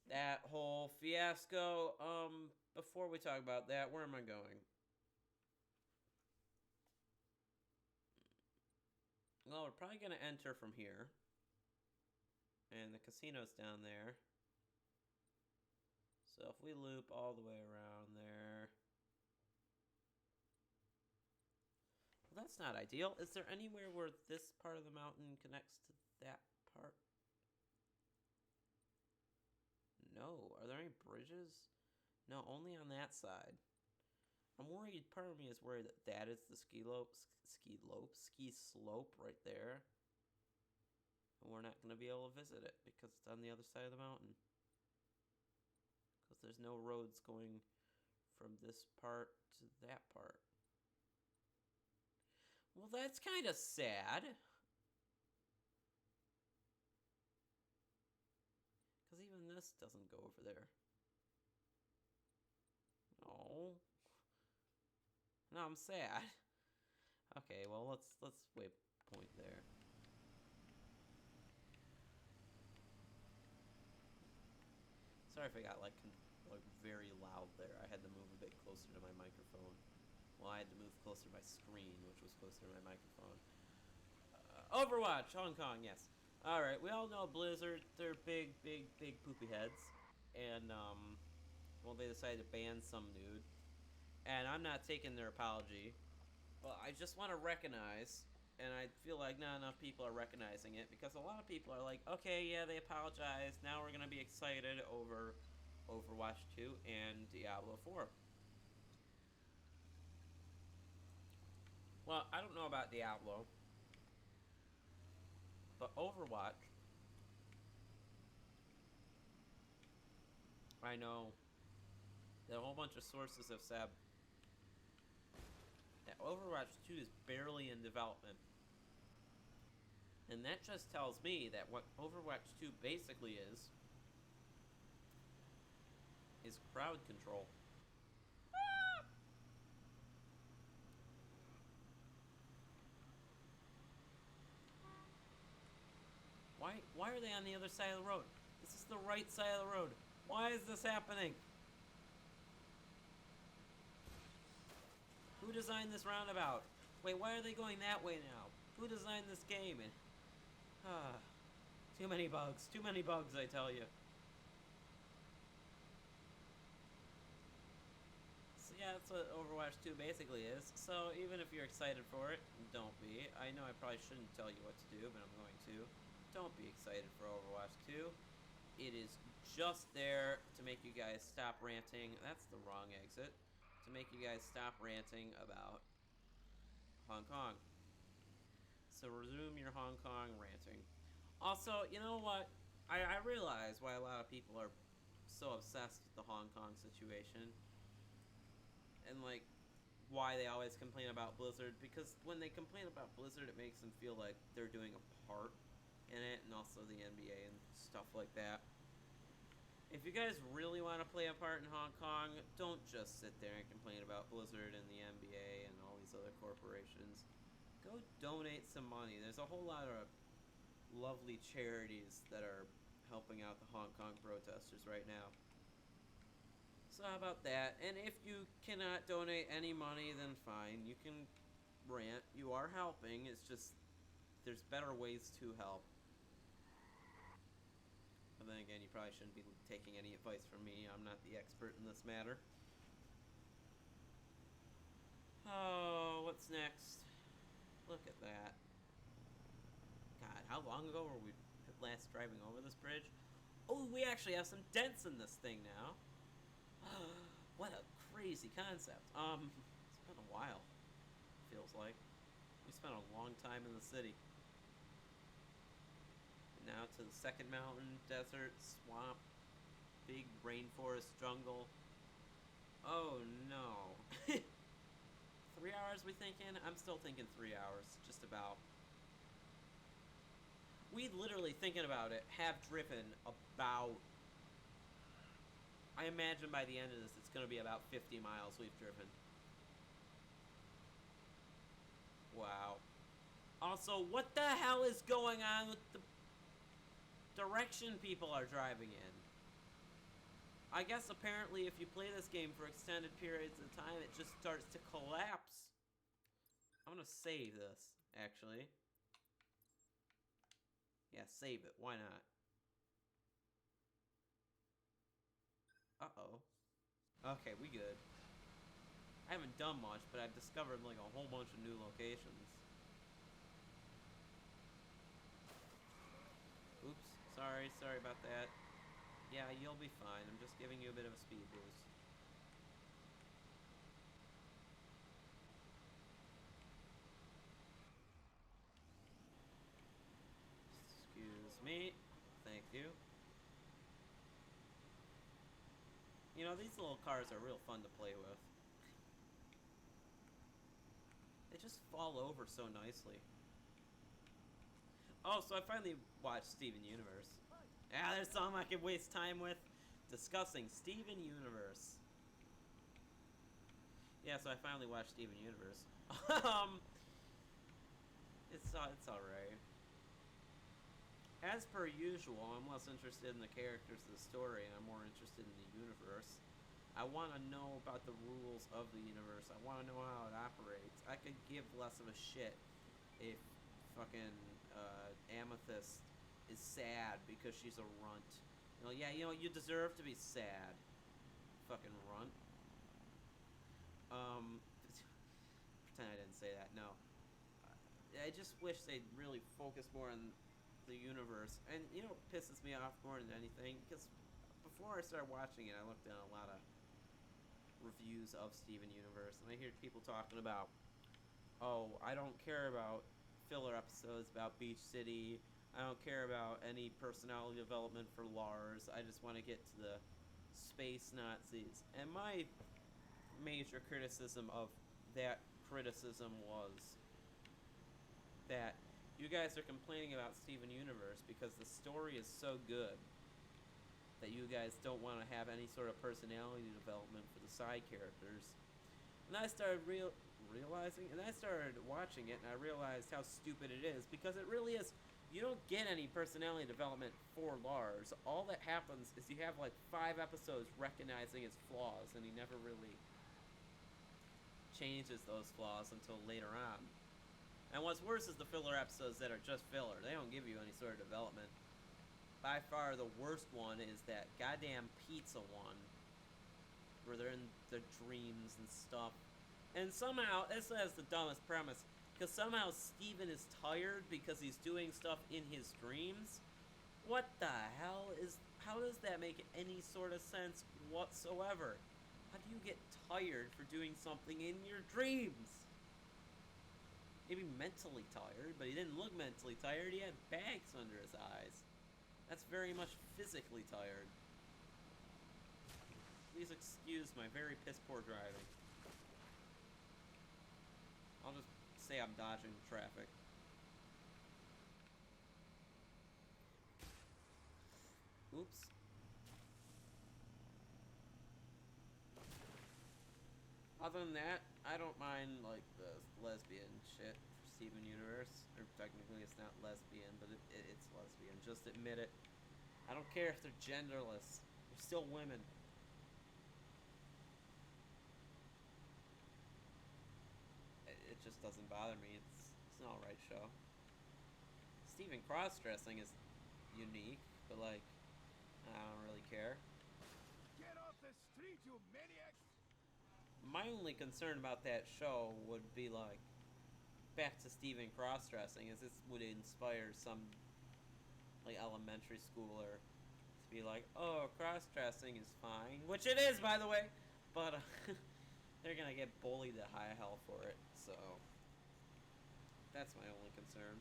That whole fiasco. Before we talk about that, where am I going? Well, we're probably going to enter from here. And the casino's down there. So if we loop all the way around there... Well, that's not ideal. Is there anywhere where this part of the mountain connects to that part? No. Are there there any bridges? No, only on that side. I'm worried, part of me is worried that that is the ski slope right there. And we're not going to be able to visit it because it's on the other side of the mountain. Because there's no roads going from this part to that part. Well, that's kind of sad. Because even this doesn't go over there. Oh. No, I'm sad. Okay, well, let's waypoint there. Sorry if I got like very loud there. I had to move a bit closer to my microphone. Well, I had to move closer to my screen, which was closer to my microphone. Overwatch, Hong Kong, yes. All right, we all know Blizzard. They're big poopy heads, and well, they decided to ban some dude, and I'm not taking their apology, but I just want to recognize, and I feel like not enough people are recognizing it, because a lot of people are like, okay, yeah, they apologized. Now we're gonna be excited over Overwatch 2 and Diablo 4. Well, I don't know about Diablo, but Overwatch, I know that a whole bunch of sources have said that Overwatch 2 is barely in development. And that just tells me that what Overwatch 2 basically is crowd control. Why are they on the other side of the road? This is the right side of the road. Why is this happening? Who designed this roundabout? Wait, why are they going that way now? Who designed this game? And too many bugs. Too many bugs, I tell you. So yeah, that's what Overwatch 2 basically is. So even if you're excited for it, don't be. I know I probably shouldn't tell you what to do, but I'm going to. Don't be excited for Overwatch 2. It is just there to make you guys stop ranting. That's the wrong exit. To make you guys stop ranting about Hong Kong. So resume your Hong Kong ranting. Also, you know what? I realize why a lot of people are so obsessed with the Hong Kong situation. And like, why they always complain about Blizzard. Because when they complain about Blizzard, it makes them feel like they're doing a part in it. And also the NBA and stuff like that. If you guys really want to play a part in Hong Kong, don't just sit there and complain about Blizzard and the NBA and all these other corporations. Go donate some money. There's a whole lot of lovely charities that are helping out the Hong Kong protesters right now. So how about that? And if you cannot donate any money, then fine. You can rant. You are helping. It's just there's better ways to help. But then again, you probably shouldn't be taking any advice from me. I'm not the expert in this matter. Oh, what's next? Look at that. God, how long ago were we last driving over this bridge? Oh, we actually have some dents in this thing now. What a crazy concept. It's been a while, feels like. We spent a long time in the city. Now to the second mountain, desert, swamp, big rainforest jungle. Oh no. 3 hours we thinking? I'm still thinking 3 hours, just about. We literally, thinking about it, have driven about... I imagine by the end of this, it's going to be about 50 miles we've driven. Wow. Also, what the hell is going on with the direction people are driving in? I guess apparently if you play this game for extended periods of time, it just starts to collapse. I'm going to save this, actually. Yeah, save it. Why not? Uh-oh. Okay, we good. I haven't done much, but I've discovered like a whole bunch of new locations. Oops. Sorry about that. Yeah, you'll be fine. I'm just giving you a bit of a speed boost. Excuse me. Thank you. You know, these little cars are real fun to play with. They just fall over so nicely. Oh, so I finally watched Steven Universe. Yeah, there's something I could waste time with. Discussing Steven Universe. Yeah, so I finally watched Steven Universe. It's alright. As per usual, I'm less interested in the characters of the story, and I'm more interested in the universe. I want to know about the rules of the universe. I want to know how it operates. I could give less of a shit if fucking Amethyst is sad because she's a runt. You know, yeah, you know, you deserve to be sad. Fucking runt. Pretend I didn't say that. No. I just wish they'd really focus more on the universe. And you know what pisses me off more than anything? Because before I started watching it, I looked at a lot of reviews of Steven Universe, and I hear people talking about, oh, I don't care about filler episodes about Beach City. I don't care about any personality development for Lars. I just want to get to the space Nazis. And my major criticism of that criticism was that you guys are complaining about Steven Universe because the story is so good that you guys don't want to have any sort of personality development for the side characters. And I started realizing, and I started watching it, and I realized how stupid it is, because it really is. You don't get any personality development for Lars. All that happens is you have like 5 episodes recognizing his flaws, and he never really changes those flaws until later on. And what's worse is the filler episodes that are just filler. They don't give you any sort of development. By far the worst one is that goddamn pizza one, where they're in their dreams and stuff. And somehow, this has the dumbest premise, because somehow Steven is tired because he's doing stuff in his dreams. What the hell is... How does that make any sort of sense whatsoever? How do you get tired for doing something in your dreams? Maybe mentally tired, but he didn't look mentally tired. He had bags under his eyes. That's very much physically tired. Please excuse my very piss-poor driving. I'll just say I'm dodging traffic. Oops. Other than that, I don't mind, like, the lesbian shit for Steven Universe. Or technically it's not lesbian, but it's lesbian. Just admit it. I don't care if they're genderless. They're still women. It just doesn't bother me. It's an alright show. Steven cross-dressing is unique, but, like, I don't really care. Get off the street, you maniac! My only concern about that show would be, like, back to Steven cross-dressing, is this would inspire some, like, elementary schooler to be like, oh, cross-dressing is fine, which it is, by the way, but they're gonna get bullied to high hell for it, so that's my only concern.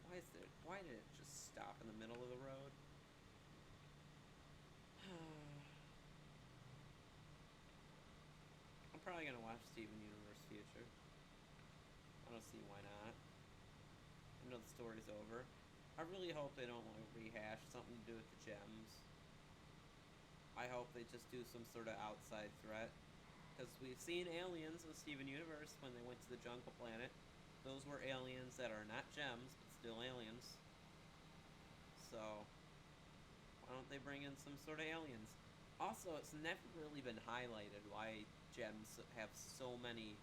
Why did it just stop in the middle of the road? I'm probably gonna watch Steven Universe Future. I don't see why not. I know the story's over. I really hope they don't like rehash something to do with the gems. I hope they just do some sort of outside threat. Because we've seen aliens in Steven Universe when they went to the jungle planet. Those were aliens that are not gems, but still aliens. So, why don't they bring in some sort of aliens? Also, it's never really been highlighted why gems have so many,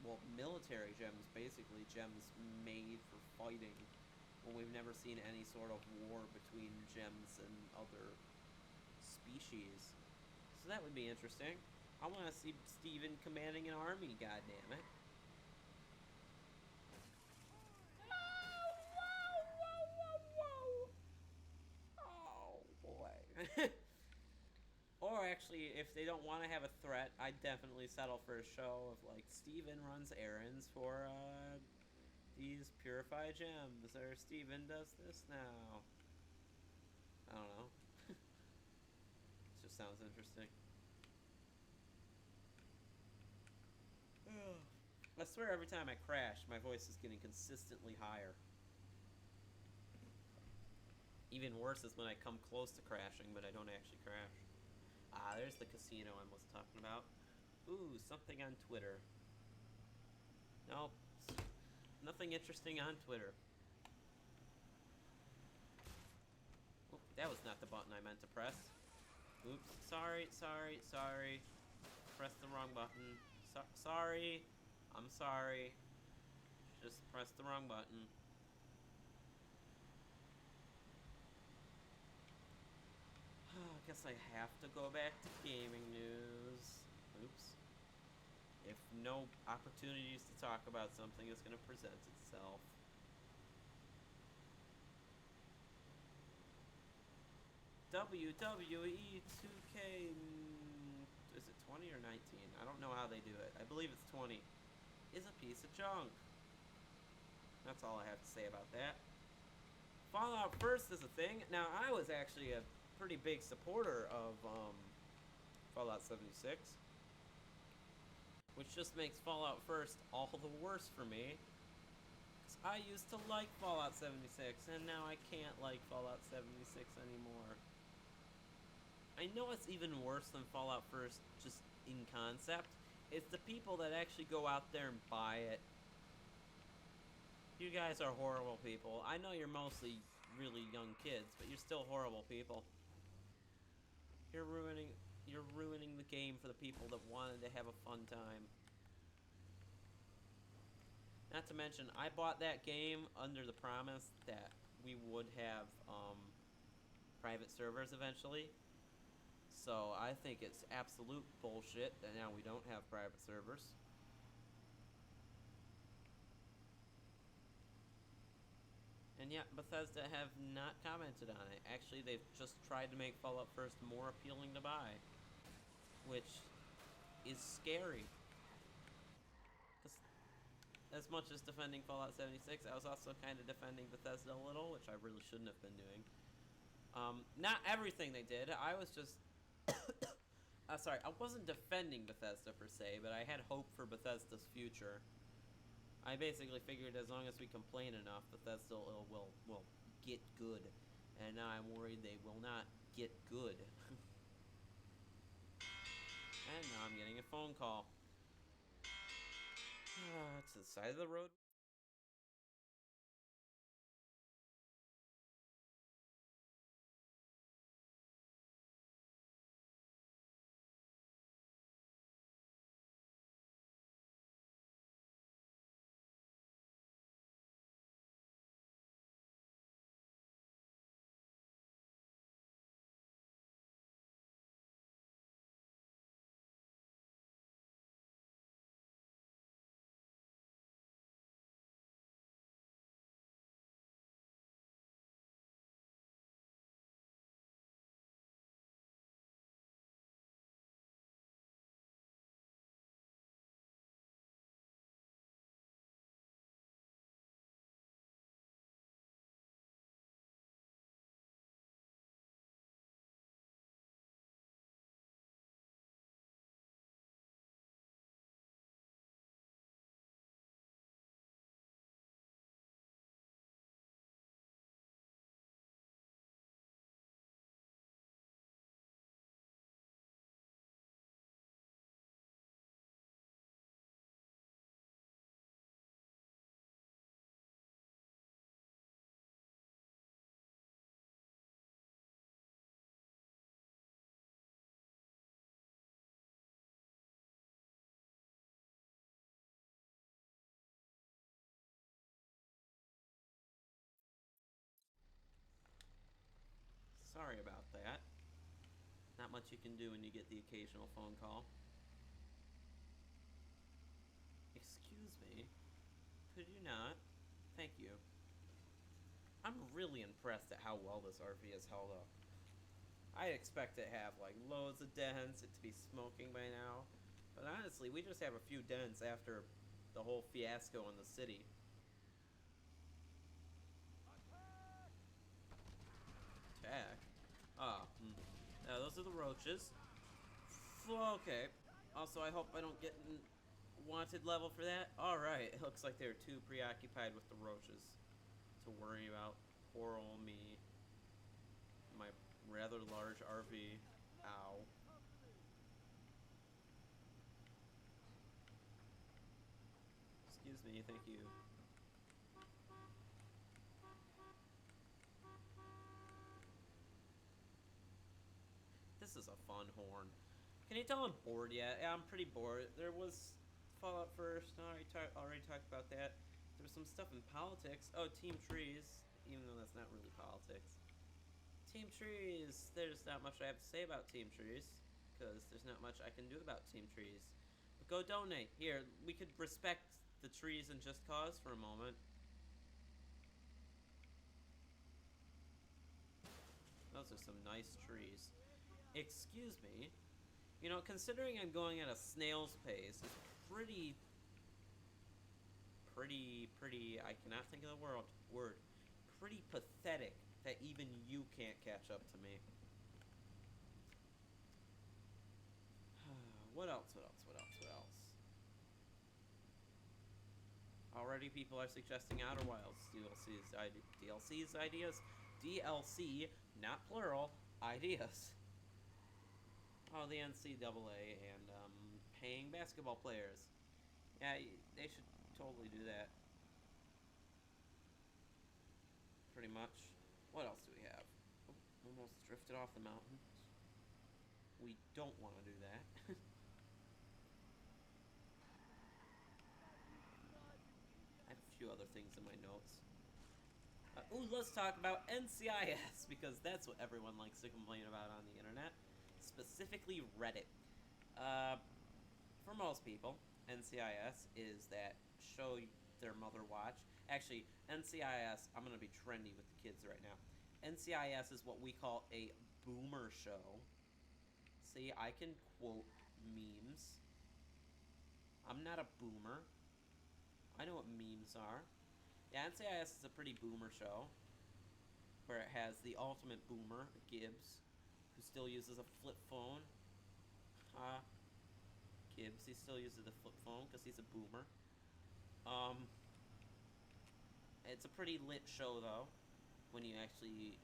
well, military gems, basically, gems made for fighting, when we've never seen any sort of war between gems and other species. So that would be interesting. I want to see Steven commanding an army, goddammit. actually, if they don't want to have a threat, I'd definitely settle for a show of like Steven runs errands for these purified gems, or Steven does this now. I don't know. It just sounds interesting. I swear every time I crash, my voice is getting consistently higher. Even worse is when I come close to crashing, but I don't actually crash. Ah, there's the casino I was talking about. Ooh, something on Twitter. Nope. Nothing interesting on Twitter. Oop, that was not the button I meant to press. Oops. Sorry. Pressed the wrong button. Sorry. I'm sorry. Just pressed the wrong button. I guess I have to go back to gaming news. Oops. If no opportunities to talk about something is going to present itself. WWE 2K... Is it 20 or 19? I don't know how they do it. I believe it's 20. Is a piece of junk. That's all I have to say about that. Fallout First is a thing. Now, I was actually a pretty big supporter of Fallout 76. Which just makes Fallout First all the worse for me. Because I used to like Fallout 76, and now I can't like Fallout 76 anymore. I know it's even worse than Fallout First, just in concept. It's the people that actually go out there and buy it. You guys are horrible people. I know you're mostly really young kids, but you're still horrible people. You're ruining the game for the people that wanted to have a fun time. Not to mention, I bought that game under the promise that we would have private servers eventually. So I think it's absolute bullshit that now we don't have private servers. And yet, Bethesda have not commented on it. Actually, they've just tried to make Fallout First more appealing to buy. Which is scary. Because as much as defending Fallout 76, I was also kind of defending Bethesda a little, which I really shouldn't have been doing. Not everything they did. I was just... sorry, I wasn't defending Bethesda per se, but I had hope for Bethesda's future. I basically figured as long as we complain enough, Bethesda will get good. And now I'm worried they will not get good. And now I'm getting a phone call. It's to the side of the road. Sorry about that. Not much you can do when you get the occasional phone call. Excuse me. Could you not? Thank you. I'm really impressed at how well this RV has held up. I expect it to have like loads of dents, it to be smoking by now. But honestly, we just have a few dents after the whole fiasco in the city. Attack? Ah, those are the roaches. Okay. Also, I hope I don't get in wanted level for that. Alright, it looks like they're too preoccupied with the roaches to worry about poor old me. My rather large RV. Ow. Excuse me, thank you. This is a fun horn. Can you tell I'm bored yet? Yeah, I'm pretty bored. There was Fallout first. No, I already talked about that. There was some stuff in politics. Oh, Team Trees. Even though that's not really politics. Team Trees. There's not much I have to say about Team Trees. Because there's not much I can do about Team Trees. But go donate. Here, we could respect the trees and Just Cause for a moment. Those are some nice trees. Excuse me. You know, considering I'm going at a snail's pace, it's pretty, I cannot think of the word. Pretty pathetic that even you can't catch up to me. What else? Already people are suggesting Outer Wilds DLC's ideas. DLC, not plural, ideas. Oh, the NCAA and paying basketball players. Yeah, they should totally do that. Pretty much. What else do we have? Oh, almost drifted off the mountain. We don't want to do that. I have a few other things in my notes. Let's talk about NCIS, because that's what everyone likes to complain about on the internet. Specifically Reddit. For most people, NCIS is that show their mother watch. Actually, NCIS, I'm going to be trendy with the kids right now. NCIS is what we call a boomer show. See, I can quote memes. I'm not a boomer. I know what memes are. Yeah, NCIS is a pretty boomer show. Where it has the ultimate boomer, Gibbs, who still uses a flip phone. Gibbs, he still uses a flip phone because he's a boomer. It's a pretty lit show, though, when you actually,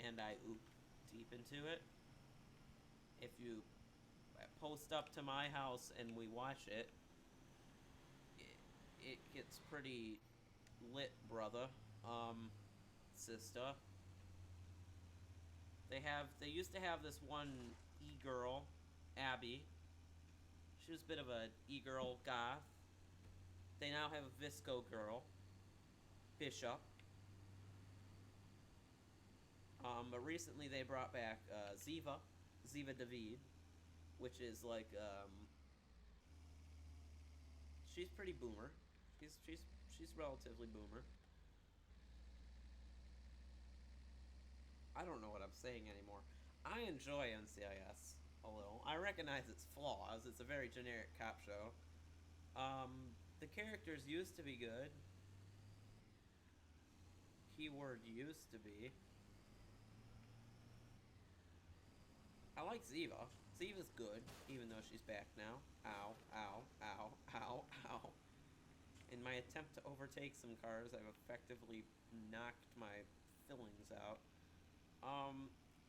and I oop deep into it. If you post up to my house and we watch it, it gets pretty lit, brother. Sister. They used to have this one e-girl, Abby. She was a bit of a e-girl goth. They now have a Visco girl, Bishop. But recently they brought back Ziva David, which is like she's pretty boomer. She's relatively boomer. I don't know what I'm saying anymore. I enjoy NCIS a little. I recognize its flaws. It's a very generic cop show. The characters used to be good. Keyword used to be. I like Ziva. Ziva's good, even though she's back now. Ow, ow, ow, ow, ow. In my attempt to overtake some cars, I've effectively knocked my fillings out.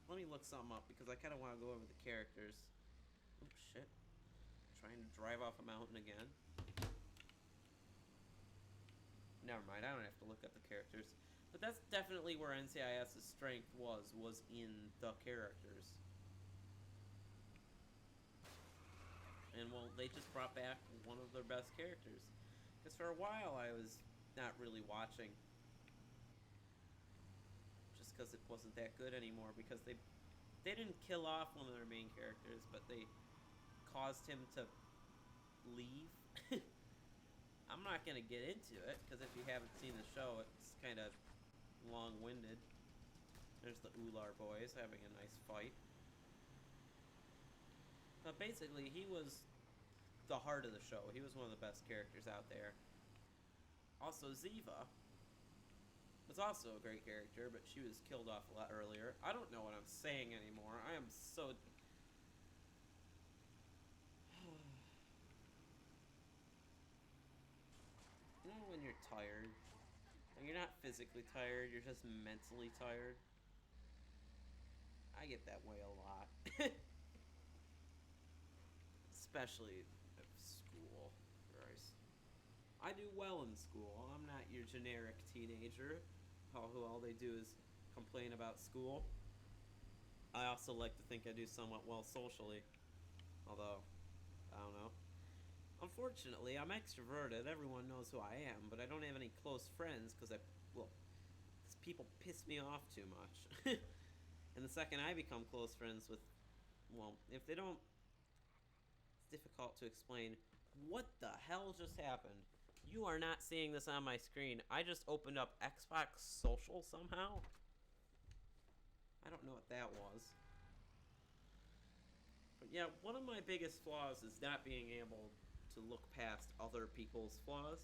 Let me look something up, because I kind of want to go over the characters. Oh, shit. Trying to drive off a mountain again. Never mind, I don't have to look up the characters. But that's definitely where NCIS's strength was in the characters. And, well, they just brought back one of their best characters. Because for a while I was not really watching. Just because it wasn't that good anymore. Because they didn't kill off one of their main characters, but they caused him to leave. I'm not going to get into it, because if you haven't seen the show, it's kind of long-winded. There's the Ular boys having a nice fight. But basically, he was the heart of the show. He was one of the best characters out there. Also, Ziva was also a great character, but she was killed off a lot earlier. I don't know what I'm saying anymore. I am so... You know when you're tired? And you're not physically tired, you're just mentally tired? I get that way a lot. Especially at school. Christ. I do well in school. I'm not your generic teenager who all they do is complain about school. I also like to think I do somewhat well socially. Although, I don't know. Unfortunately, I'm extroverted. Everyone knows who I am, but I don't have any close friends because people piss me off too much. And the second I become close friends with, well, if they don't, it's difficult to explain. What the hell just happened? You are not seeing this on my screen. I just opened up Xbox Social somehow. I don't know what that was. But yeah, one of my biggest flaws is not being able to look past other people's flaws.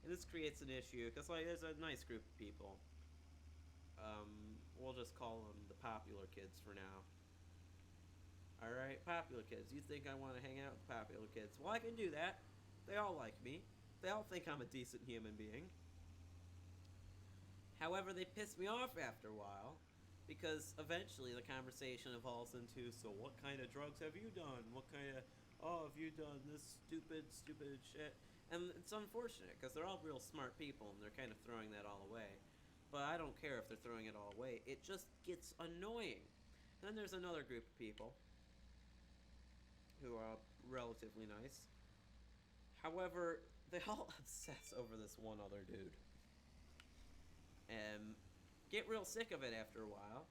And this creates an issue, because like, there's a nice group of people. We'll just call them the popular kids for now. Alright, popular kids. You think I want to hang out with popular kids? Well, I can do that. They all like me. They all think I'm a decent human being. However, they piss me off after a while, because eventually the conversation evolves into, so what kind of drugs have you done? What kind of, have you done this stupid shit? And it's unfortunate, because they're all real smart people, and they're kind of throwing that all away. But I don't care if they're throwing it all away. It just gets annoying. Then there's another group of people who are relatively nice. However, they all obsess over this one other dude. And get real sick of it after a while.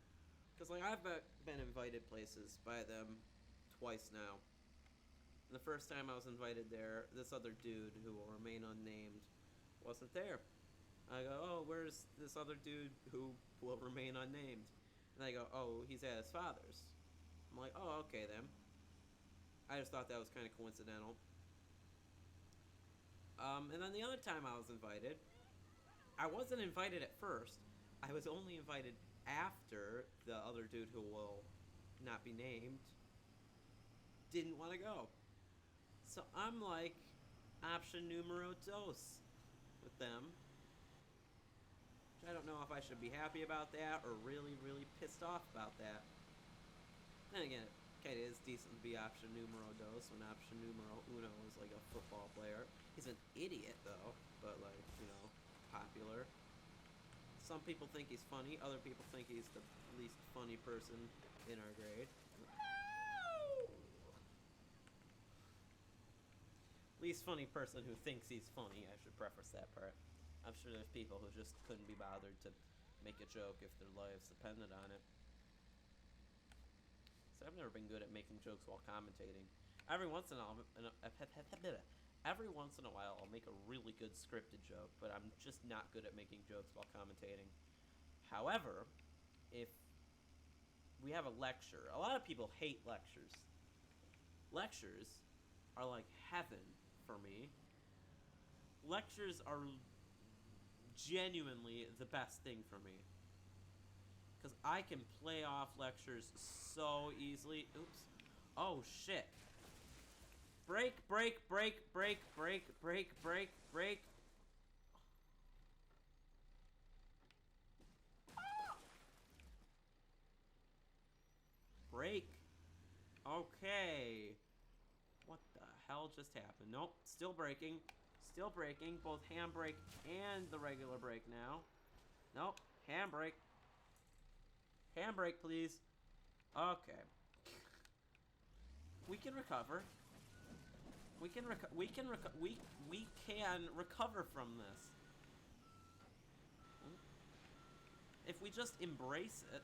Because, like, I've been invited places by them twice now. And the first time I was invited there, this other dude, who will remain unnamed, wasn't there. I go, oh, where's this other dude who will remain unnamed? And I go, oh, he's at his father's. I'm like, oh, okay then. I just thought that was kind of coincidental. And then the other time I was invited, I wasn't invited at first. I was only invited after the other dude who will not be named didn't want to go. So I'm like, option numero dos with them. I don't know if I should be happy about that or really, really pissed off about that. Then again, it is decent to be option numero dos when option numero uno is like a football player. He's an idiot though, but like, you know, popular. Some people think he's funny, other people think he's the least funny person in our grade. Least funny person who thinks he's funny, I should preface that part. I'm sure there's people who just couldn't be bothered to make a joke if their lives depended on it. So I've never been good at making jokes while commentating. Every once in a while, I'll make a really good scripted joke, but I'm just not good at making jokes while commentating. However, if we have a lecture, a lot of people hate lectures. Lectures are like heaven for me. Lectures are genuinely the best thing for me. Because I can play off lectures so easily. Oops. Oh, shit. Break. Break. Okay. What the hell just happened? Nope. Still breaking. Still breaking. Both handbrake and the regular brake now. Nope. Handbrake. Handbrake, please. Okay. We can recover. We can recover from this. If we just embrace it,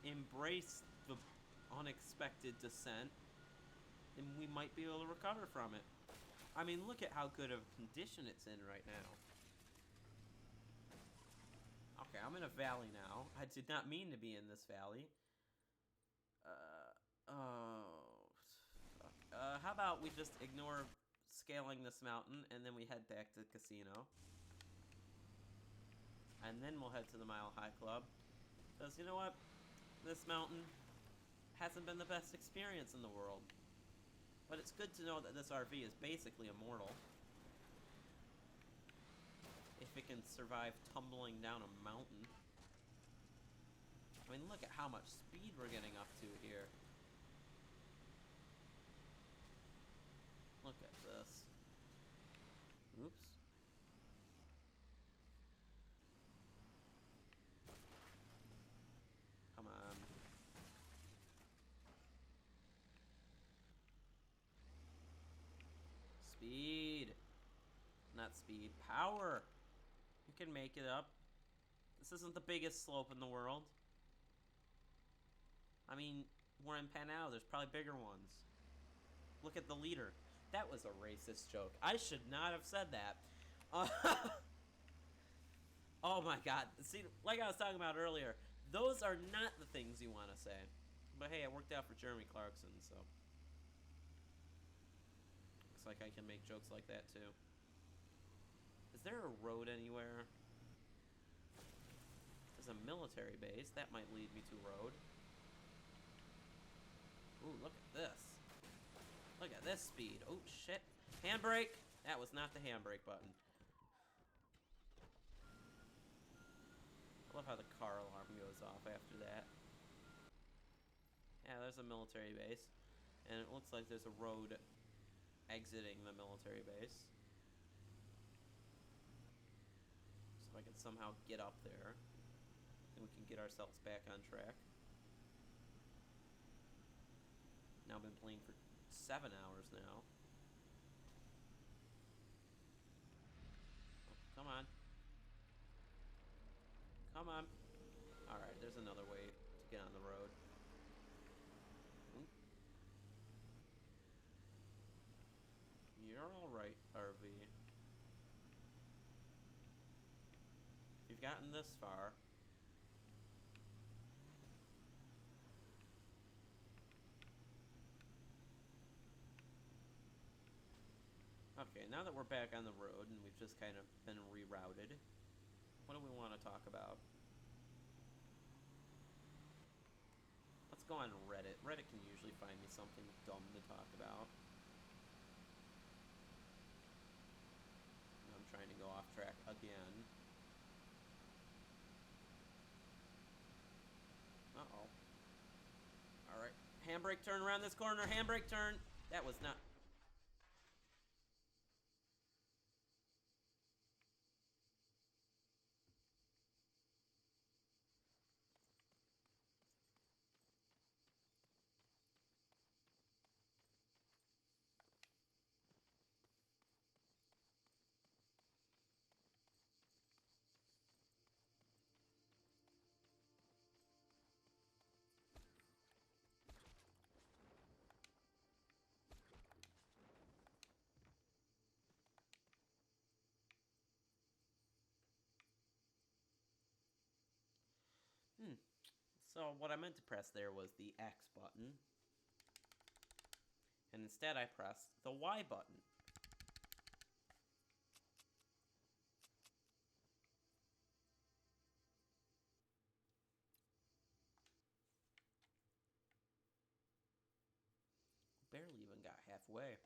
embrace the unexpected descent, then we might be able to recover from it. I mean, look at how good of a condition it's in right now. Okay, I'm in a valley now. I did not mean to be in this valley. How about we just ignore scaling this mountain, and then we head back to the casino. And then we'll head to the Mile High Club. Because, you know what? This mountain hasn't been the best experience in the world. But it's good to know that this RV is basically immortal. If it can survive tumbling down a mountain. I mean, look at how much speed we're getting up to here. Look at this. Oops. Come on. Speed. Not speed. Power. You can make it up. This isn't the biggest slope in the world. I mean, we're in Panau. There's probably bigger ones. Look at the leader. That was a racist joke. I should not have said that. Oh my god. See, like I was talking about earlier, those are not the things you want to say. But hey, it worked out for Jeremy Clarkson, so. Looks like I can make jokes like that too. Is there a road anywhere? There's a military base. That might lead me to a road. Ooh, look at this. Look at this speed. Oh, shit. Handbrake. That was not the handbrake button. I love how the car alarm goes off after that. Yeah, there's a military base. And it looks like there's a road exiting the military base. So if I can somehow get up there, then we can get ourselves back on track. Now I've been playing for 7 hours now. Oh, come on. Come on. Alright, there's another way to get on the road. Ooh. You're alright, RV. If you've gotten this far. Okay, now that we're back on the road and we've just kind of been rerouted, what do we want to talk about? Let's go on Reddit. Reddit can usually find me something dumb to talk about. I'm trying to go off track again. Uh-oh. Alright. Handbrake turn around this corner. Handbrake turn. That was not... So what I meant to press there was the X button. And instead I pressed the Y button. Barely even got halfway.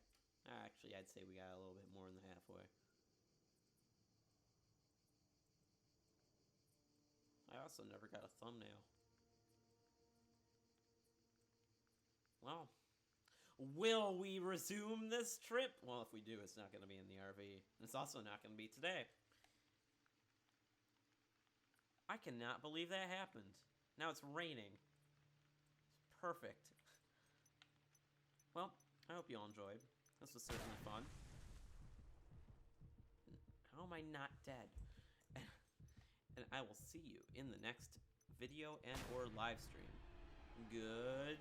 Actually, I'd say we got a little bit more than halfway. I also never got a thumbnail. Well, will we resume this trip? Well, if we do, it's not going to be in the RV. It's also not going to be today. I cannot believe that happened. Now it's raining. It's perfect. Well, I hope you all enjoyed. This was certainly fun. How am I not dead? And I will see you in the next video and or live stream. Goodbye!